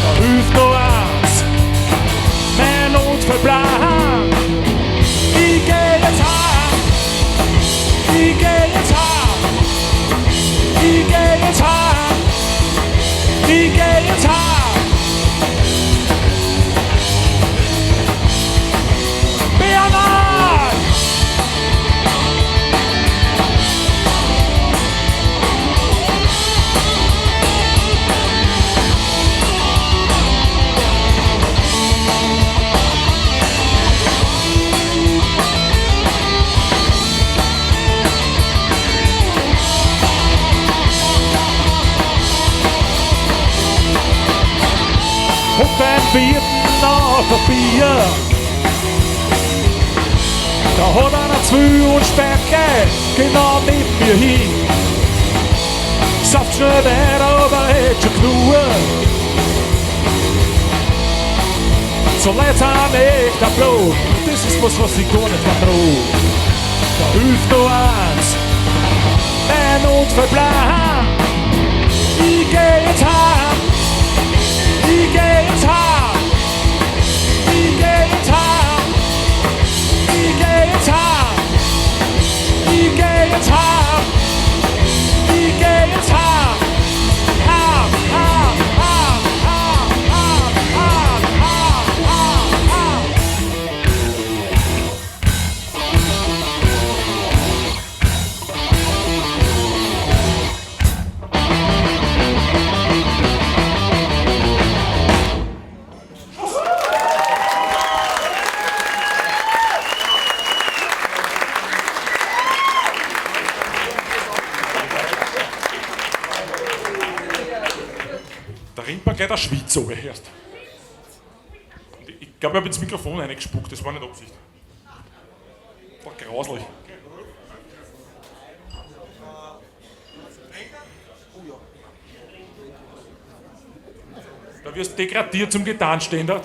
Da hilft nur eins, mein Notfallplan. Ich geh jetzt heim, ich geh jetzt heim, ich geh jetzt heim, ich geh jetzt heim. Bernhard! Und beim vierten nach ein Bier, da hat einer Zwiebel und Sperke genau neben mir hin. Saft schnell weiter, aber hätt schon genug. so leid sind echter Blut. Das ist was ich gar nicht vertrau. Da hilft nur eins, mein Notfallplan. Ich geh jetzt heim, ich geh jetzt heim, ich geh jetzt heim, ich geh jetzt heim, ich geh jetzt heim, ich geh jetzt heim, heim, heim, heim, heim, heim, heim, heim, heim, heim. Da rennt man gleich der Schweiz runter erst. Und ich glaube, ich habe ins Mikrofon reingespuckt, das war nicht Absicht. Das war grauslich. Da wirst du degradiert zum Gitarrenständer.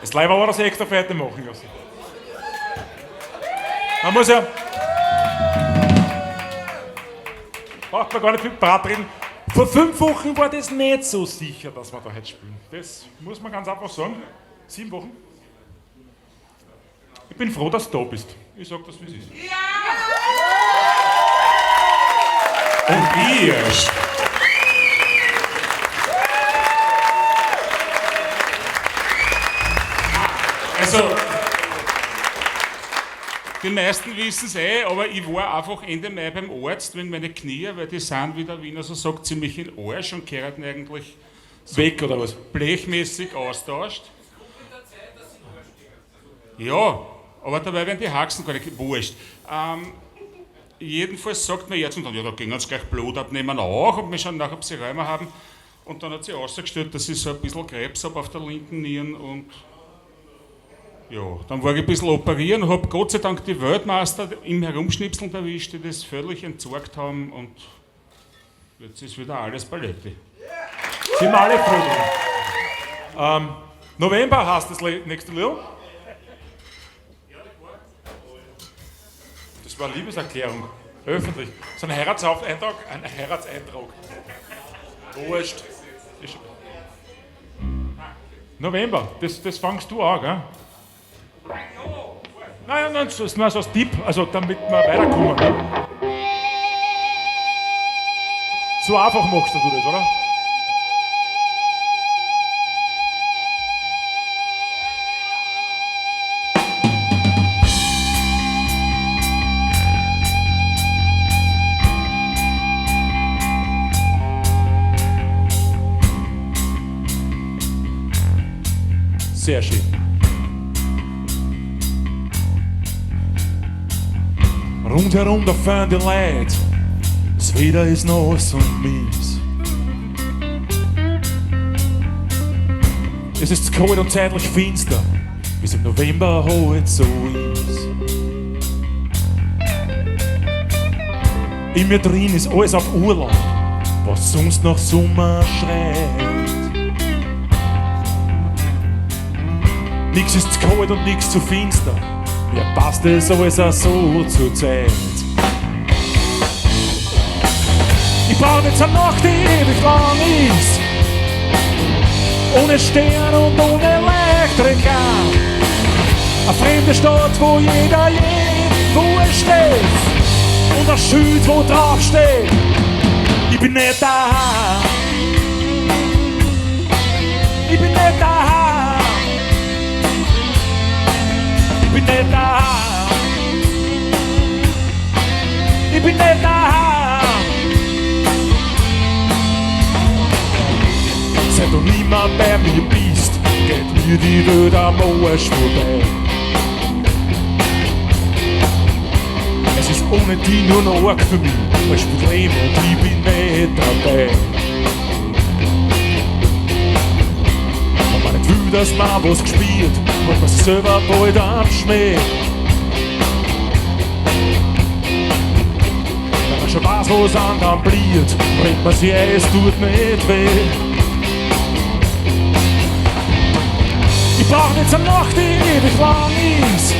Das Leib aber das extra fertig machen lassen. Man muss ja. Braucht man gar nicht viel Brat reden. Vor 5 Wochen war das nicht so sicher, dass wir da heute spielen. Das muss man ganz einfach sagen. 7 Wochen. Ich bin froh, dass du da bist. Ich sag das, wie es ist. Ja! Und ihr. Also, die meisten wissen es aber ich war einfach Ende Mai beim Arzt, wenn meine Knie, weil die sind, wie der Wiener so sagt, ziemlich in Arsch und gehören eigentlich so Weg oder was? blechmäßig austauscht. Ja, aber dabei werden die Haxen gar nicht wurscht. Jedenfalls sagt mir jetzt und dann, ja, da ging uns gleich Blut abnehmen auch und wir schauen nach, ob sie Rheuma haben. Und dann hat sie ausgestellt, dass ich so ein bisschen Krebs habe auf der linken Nieren und ja, dann war ich ein bisschen operieren und habe Gott sei Dank die Weltmeister im Herumschnipseln erwischt, die das völlig entsorgt haben und jetzt ist wieder alles Paletti. Sind wir alle froh drum. November heißt das nächste Lied. Das war eine Liebeserklärung. Öffentlich. So ein Heiratseintrag. Ein Heiratseintrag. Wurscht. November, das fangst du an, gell? Nein, das ist nur so ein Tipp, also damit wir weiterkommen. Ne? So einfach machst du das, oder? Sehr schön. Rundherum da fahren die Leute, das Wetter ist nass und mies. Es ist kalt und zeitlich finster, wie es im November halt so ist. In mir drin ist alles auf Urlaub, was sonst nach Sommer schreit. Nix ist zu kalt und nix zu finster, mir passt es alles auch so zur Zeit. Ich brauch jetzt eine Nacht, die ewig lang ist, ohne Stern und ohne Elektriker. Eine fremde Stadt, wo jeder wurscht ist, und ein Schild, wo drauf steht, ich bin nicht daheim. Ich bin nicht daheim. Ich bin nicht daheim. Ich bin nicht daheim. Seit du niemand bei mir bist, geht mir die Welt am Arsch vorbei. Es ist ohne die nur noch arg für mich, weil spielt Leben und ich bin nicht dabei. Wenn man nicht will, dass man was gespielt, macht man sich selber bald am Schmäh. schon weiß, was anderen bliert, bringt man sich es tut nicht weh. Ich brauch nicht zur Nacht, die ewig lang ist,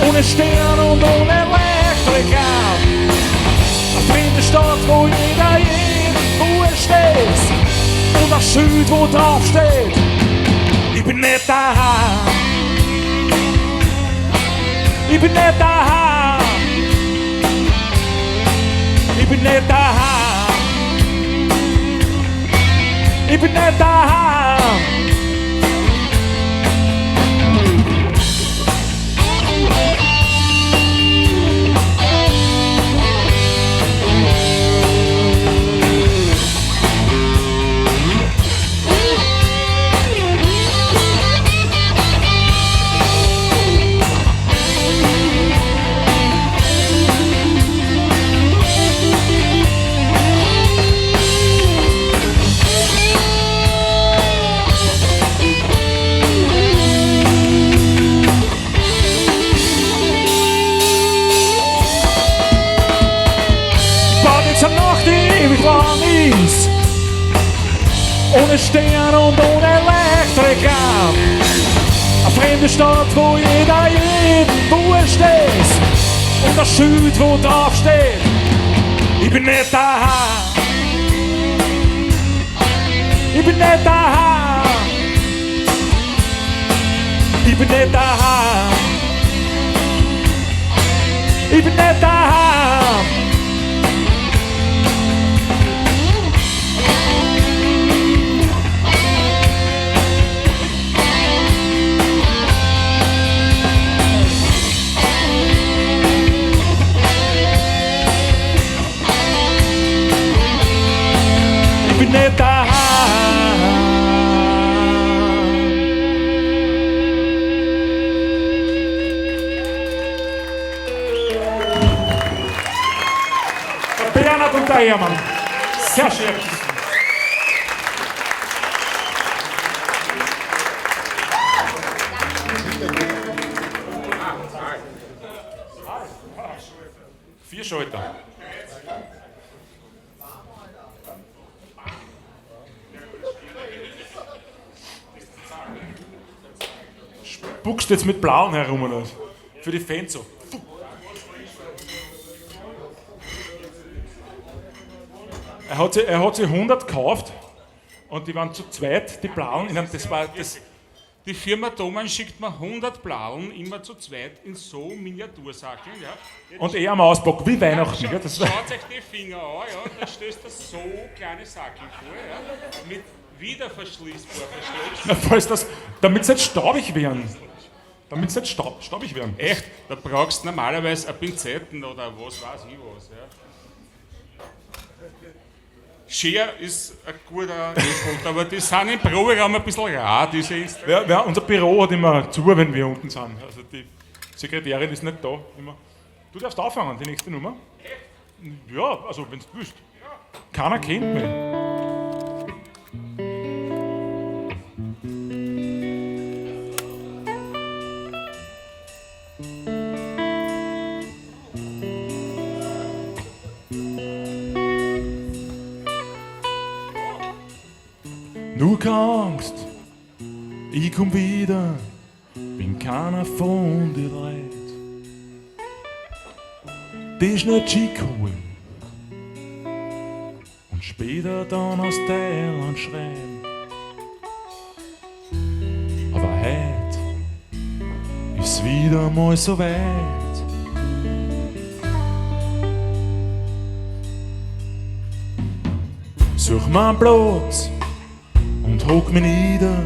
ohne Stern und ohne Elektriker. Eine fremde Stadt, wo jeder jeden Ruhe steht und ein Schild, wo drauf steht: ich bin nicht daheim. Ich bin nicht daheim. Ich bin nicht daheim. Ich bin nicht daheim. Ohne Stern und ohne Elektriker. Eine fremde Stadt, wo jeder jeden Ruhe steht und das Schild, wo drauf steht: ich bin nicht daheim. Ich bin nicht daheim. Ich bin nicht daheim. Ich bin nicht daheim. Ich bin nicht daheim. Der Bernhard und der Hermann. Sehr schön. Vier Schalter. Spuckst jetzt mit Blauen herum oder was? Für die Fans so. Er hat sich 100 gekauft und die waren zu zweit, die Blauen. Die Firma Thomann schickt mir 100 Blauen immer zu zweit in so Miniatursackeln. Ja. Und er am Auspack, wie Weihnachten. Ja, das Schaut euch die Finger an, ja, da stößt er so kleine Sackeln vor, ja, mit wiederverschließbar versteckt. Damit sie nicht staubig werden. Damit sie nicht staubig werden. Echt? Da brauchst du normalerweise eine Pinzetten oder was weiß ich was. Ja. Scher ist ein guter Input, aber die sind im Proberaum ein bisschen rar, diese Instrumente. Ja, unser Büro hat immer zu, wenn wir unten sind. Also die Sekretärin ist nicht da. Immer. Du darfst anfangen, die nächste Nummer. Ja, also wenn du willst. Keiner kennt mich. Nur keine Angst, ich komm wieder, bin keiner von dir leid. Dich nicht schick holen und später dann aus Thailand schreiben. Aber heute ist wieder mal so weit. Such mir einen Platz und hock mich nieder,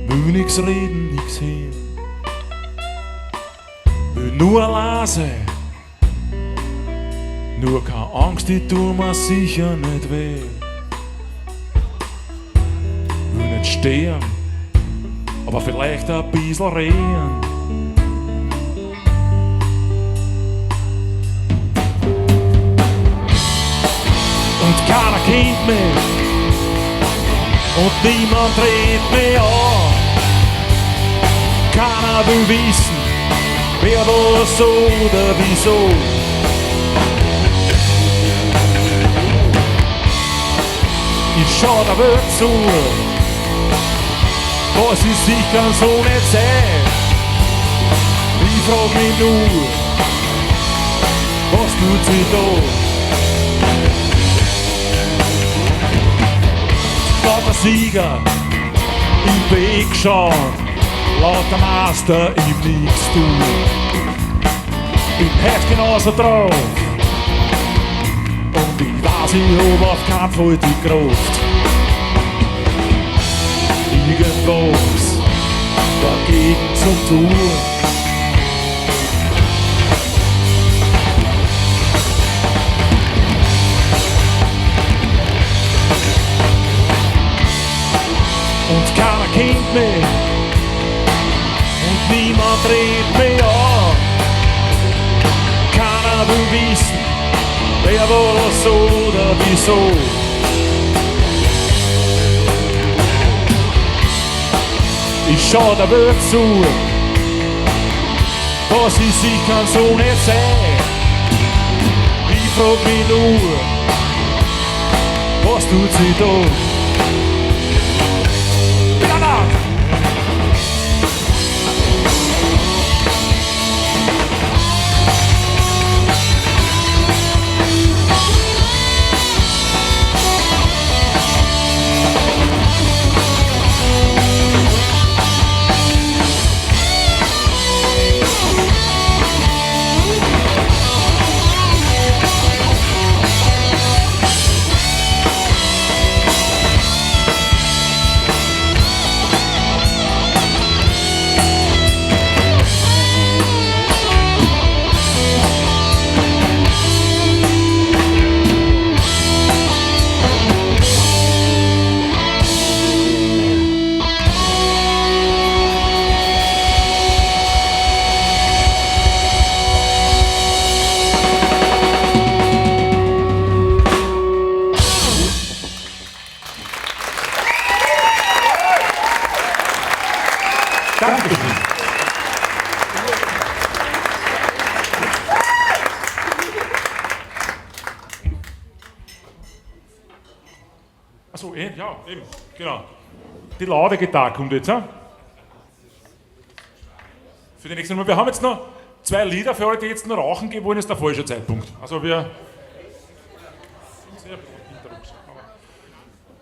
will nix reden, nix hören. Will nur allein sein, nur keine Angst, die tut mir sicher nicht weh. Will nicht sterben, aber vielleicht ein bisschen reden. Und keiner kennt mich und niemand redet mich an. Keiner will wissen, wer was oder wieso. schau der Welt zu, was ist sicher so nicht sein. Ich frag mich nur, was tut sie da? Lauter Sieger im Weg schauen, lauter Meister im Nichts tun. Ich heft genauso drauf und ich weiß, ich hab auf keinen Fall die Kraft. Irgendwas dagegen zu tun. Und keiner kennt mich und niemand redet mich an. Keiner will wissen, wer was oder wieso. Ich schau der Welt zu, was ist, ich kann so nicht sein. Ich frag mich nur, was tut sie da? Achso, ja, eben, genau. Die laute Gitarre kommt jetzt, ja? Für die nächste Nummer. Wir haben jetzt noch 2 Lieder für alle, die jetzt noch rauchen gehen wollen, ist der falsche Zeitpunkt. Also wir...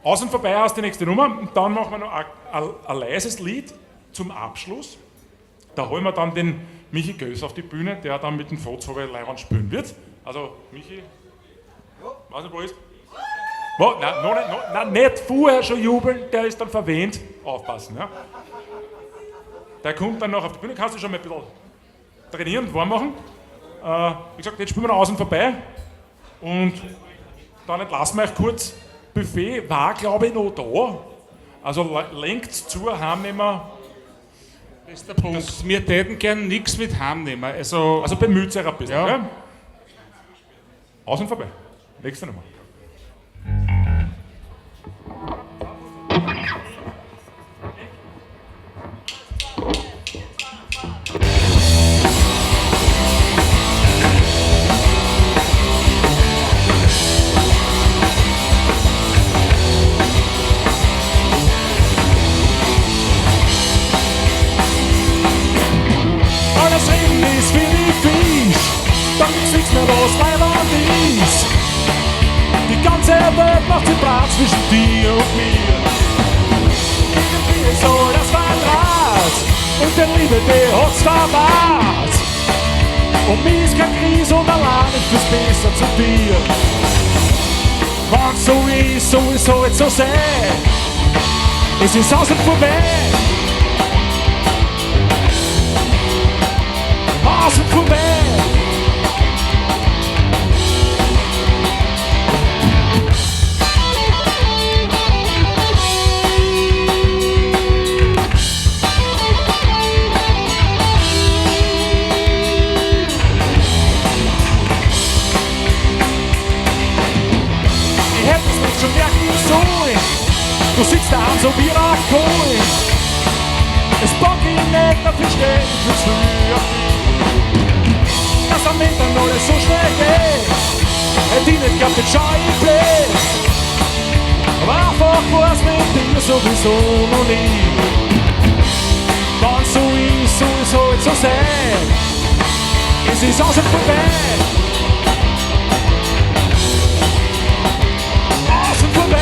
Aus und vorbei aus die nächste Nummer und dann machen wir noch ein leises Lied zum Abschluss. Da holen wir dann den Michi Göß auf die Bühne, der dann mit dem Fotzhofer Leihwand spielen wird. Also, Michi, weiß nicht, wo ist? Nein, nicht vorher schon jubeln, der ist dann verwehnt. Aufpassen, ja. Der kommt dann noch auf die Bühne, kannst du schon mal ein bisschen trainieren und warm machen. Wie gesagt, jetzt spielen wir noch aus und vorbei. Und dann entlassen wir euch kurz. Buffet war, glaube ich, noch da. Also lenkt zu, heimnehmen. Das ist der Punkt. Wir täten gern nichts mit heimnehmen. Also bemüht euch ein bisschen. Ja. Ja? Aus und vorbei. Nächste Nummer. Macht sie Platz zwischen dir und mir. Irgendwie ist so das Quadrat und der Liebe, der hat's verwahrt. Und mir ist kein Krise und allein ich fürs Besser zu dir. Wenn's so ist, so ist so jetzt so sein. Es ist aus und vorbei. Aus und vorbei. Du sitzt daheim so wie ein Kohl. Es bock ihn nicht, da versteh ich will's früher. Dass am Mittag alles so schnell geht, hätte ich nicht gehabt, den schau ich blöd. Aber einfach war's mit dir sowieso noch nie. Wenn's so ist, soll es halt so sein. Es ist außer vorbei. Außen vorbei.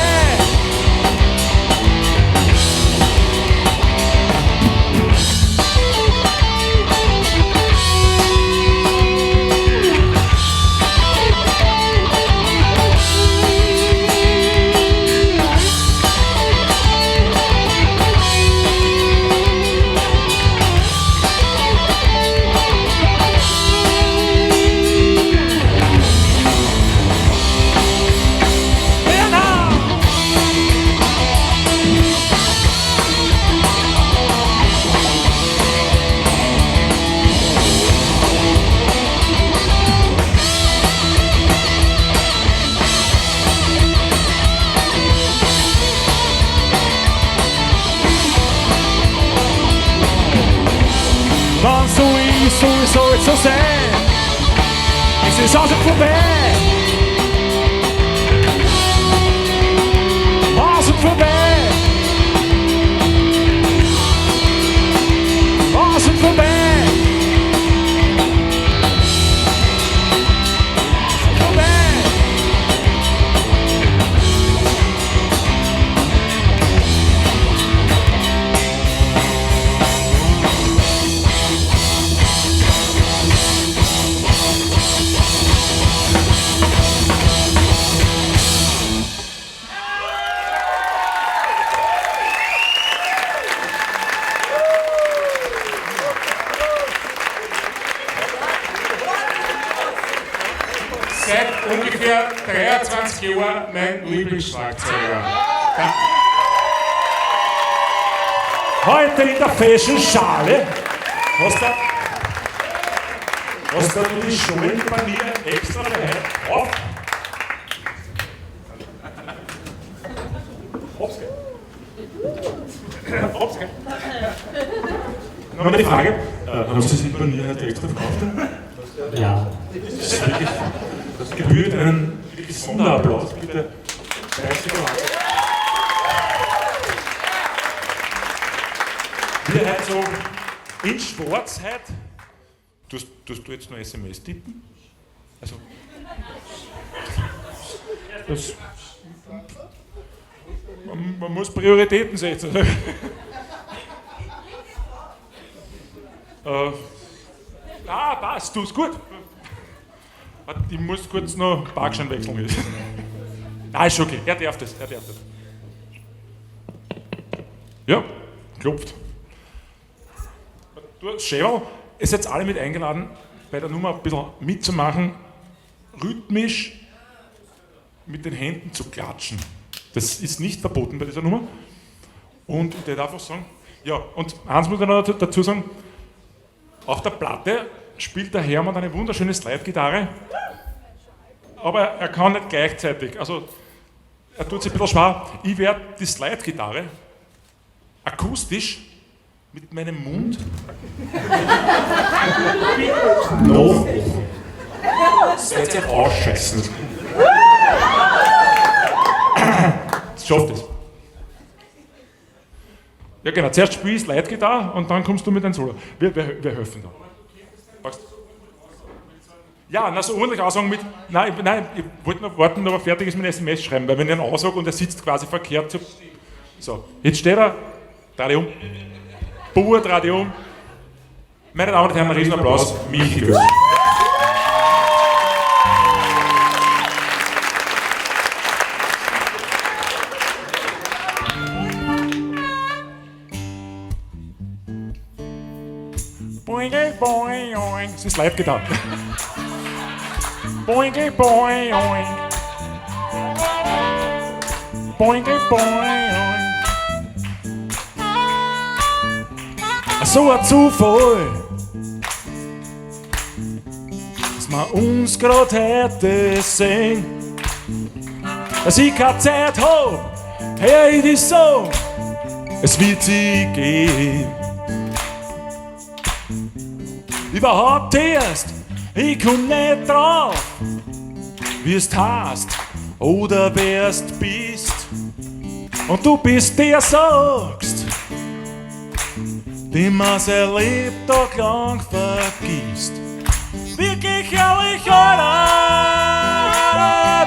Soll es so sein, es ist außen vorbei. Außen vorbei. Außen vorbei. Seit ungefähr 23 Jahren mein Lieblingsschlagzeuger. Heute in der Fashion Schale. Hast du die Schulenpanier extra für heute auf? Hab's gell? Nochmal die Frage, haben Sie sich Panier heute extra verkauft? Ja. Das gebührt einen Sonderapplaus, bitte. 30 Euro. Wir heute so in Schwarz heute. Tust du jetzt noch SMS tippen? Also. Das, man muss Prioritäten setzen. Passt, tu's gut. Ich muss kurz noch Parkschein wechseln. Nein, ist okay, er darf das. Ja, klopft. Du, Cheryl, ihr seid alle mit eingeladen, bei der Nummer ein bisschen mitzumachen, rhythmisch mit den Händen zu klatschen. Das ist nicht verboten bei dieser Nummer. Und ich darf einfach sagen, ja, und eins muss ich noch dazu sagen, auf der Platte spielt der Hermann eine wunderschöne Slide-Gitarre, aber er kann nicht gleichzeitig, also er tut sich ein bisschen schwer. Ich werde die Slide-Gitarre akustisch mit meinem Mund noch seid ihr ausscheißen. Schafft es. Ja genau, zuerst spiele ich Slide-Gitarre und dann kommst du mit deinem Solo. Wir helfen da. Ja, na so ordentlich aussagen mit. Nein, ich wollte noch warten, ob er fertig ist mit dem SMS schreiben, weil wenn ich ihn aussage und er sitzt quasi verkehrt. So, jetzt steht er, dreh dich um. Bauer, dreh dich um. Meine Damen und Herren, einen Riesenapplaus. Michi Götz. Das ist live getan. Boingy boing oing. Boingy boing oing. So ein Zufall, dass wir uns grad heute sehen, dass ich keine Zeit hab, hör ich dich so, es wird sie gehen. Überhaupt erst, ich komm nicht drauf, wie es heißt oder wer's bist. Und du bist der sagst, die man sein Lebtag lang vergisst. Wirklich ehrlich, Alter,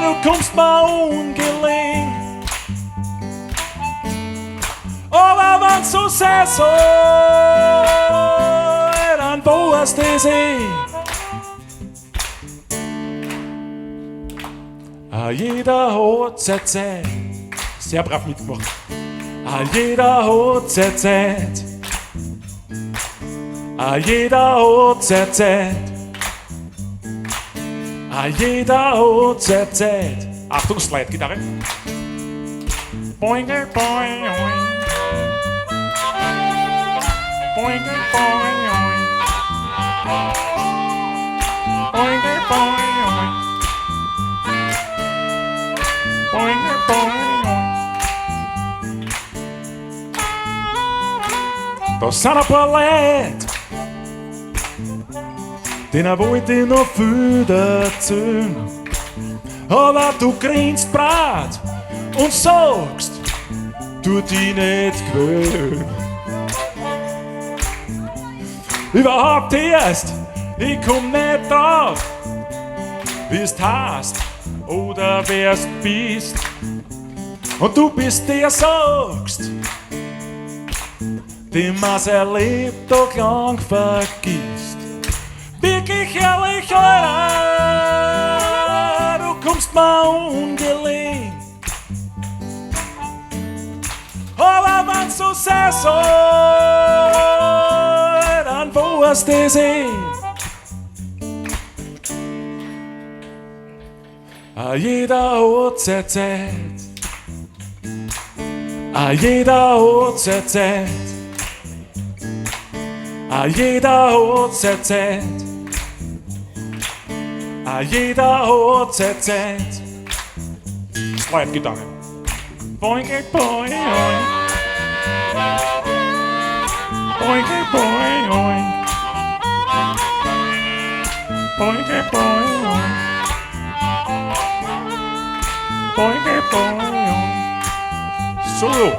du kommst mir ungelegen. Aber wenn's so sein soll, dann weißt du es eh. Jeder hat seine Zeit. Sehr brav mitgemacht. Jeder hat seine Zeit. Jeder hat seine Zeit. Jeder hat seine Zeit. Achtung, Slide-Gitarre. Boinge, boing, boing. Boinge, boing, boing. Boinge, boing, boing. Boinge, boing, boing. Da sind ein paar Leute, denen wollte ich noch viel erzählen. Aber du grinst brat und sagst, tu dich nicht gewöhnen. Überhaupt erst, ich komm nicht drauf, wie's hast oder wer's bist. Und du bist der sagst, den man sein Lebtag lang vergisst. Wirklich ehrlich, Alter, du kommst mir ungelegen. Aber wenn's so sein soll, dann weißt du es eh. Jeder hat seine Zeit. Jeder hat seine Zeit. Jeder hat seine Zeit. Jeder hat seine Zeit. Slide-Gitarre. Boinge, boing, boing. Boinge, boing, boing. Boinge, boing, boing. Boinge, boing, boing. Solo.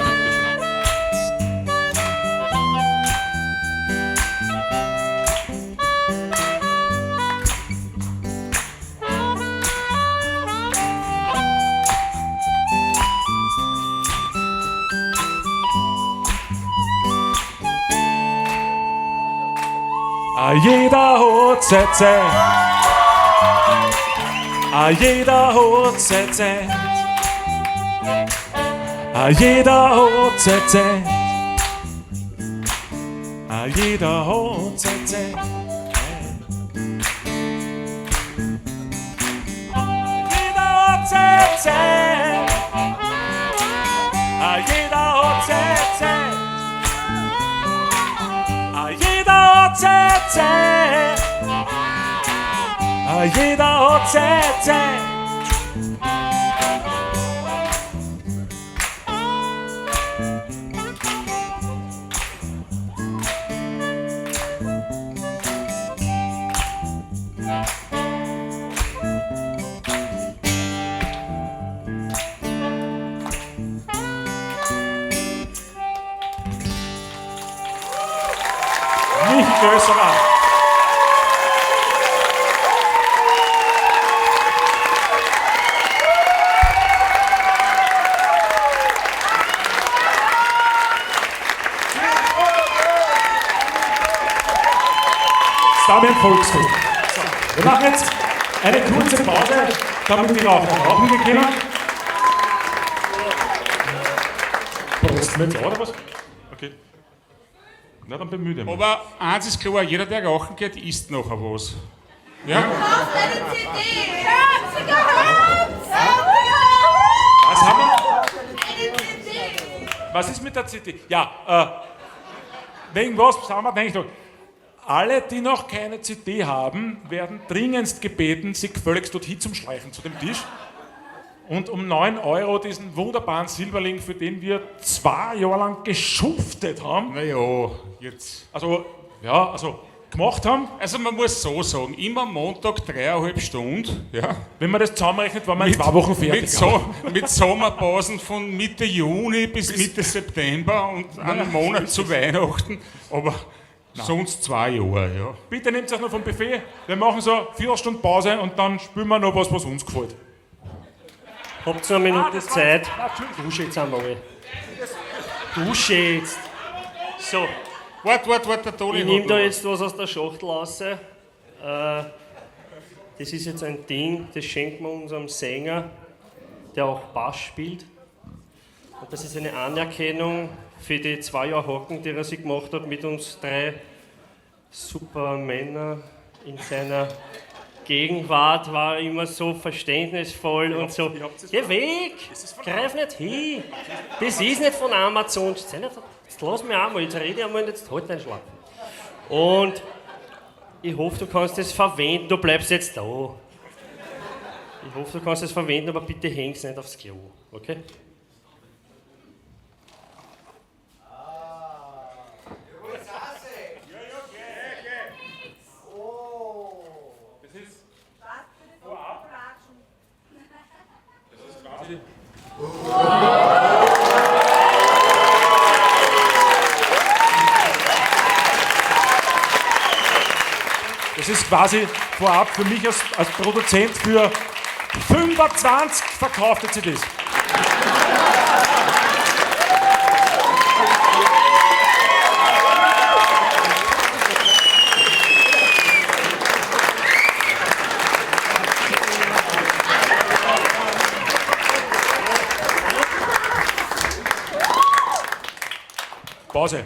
Jeder hat seine Zeit. Jeder hat seine Zeit. Jeder hat seine Zeit. Jeder hat seine Zeit. Jeder hat seine Zeit. Jeder hat seine Zeit. Jeder hat seine Zeit. Jeder hat seine Zeit. Nicht größerer. Damen im Volksfest. So, wir machen jetzt eine kurze Pause, damit wir auch rauchen gehen können. Prost mit, oder was? Okay. Na, dann bemühe mich. Aber eins ist klar, jeder, der rauchen geht, isst nachher was. Ja? Was haben wir? Was ist mit der CD? Ja, wegen was haben wir eigentlich noch? Alle, die noch keine CD haben, werden dringendst gebeten, sich gefälligst dorthin zum Schleichen zu dem Tisch. Und um 9 € diesen wunderbaren Silberling, für den wir 2 Jahre lang geschuftet haben. Naja, jetzt. Also, ja, also gemacht haben. Also man muss so sagen, immer Montag 3,5 Stunden, ja. Wenn man das zusammenrechnet, waren wir in 2 Wochen fertig. Mit Sommerpausen von Mitte Juni bis Mitte September und einen Monat zu Weihnachten, aber sonst 2 Jahre, ja. Bitte nehmt euch noch vom Buffet. Wir machen so eine 4 Stunden Pause und dann spielen wir noch was uns gefällt. Habt ihr noch eine Minute Zeit? Dusche jetzt einmal. Dusche jetzt. So, Wart, der Toni ich nehme hat da noch jetzt was aus der Schachtel raus. Das ist jetzt ein Ding, das schenken wir unserem Sänger, der auch Bass spielt. Und das ist eine Anerkennung für die 2 Jahre Hocken, die er sich gemacht hat mit uns 3 Supermänner in seiner Gegenwart, war immer so verständnisvoll und so. Geh weg! Greif nicht hin! Das ist nicht von Amazon. Jetzt lass mich einmal, jetzt rede ich einmal und jetzt halt deinen Schlaf. Und ich hoffe, du kannst das verwenden, du bleibst jetzt da. Ich hoffe, du kannst das verwenden, aber bitte häng's nicht aufs Klo, okay? Das ist quasi vorab für mich als Produzent für 25 verkaufte CDs. Pause.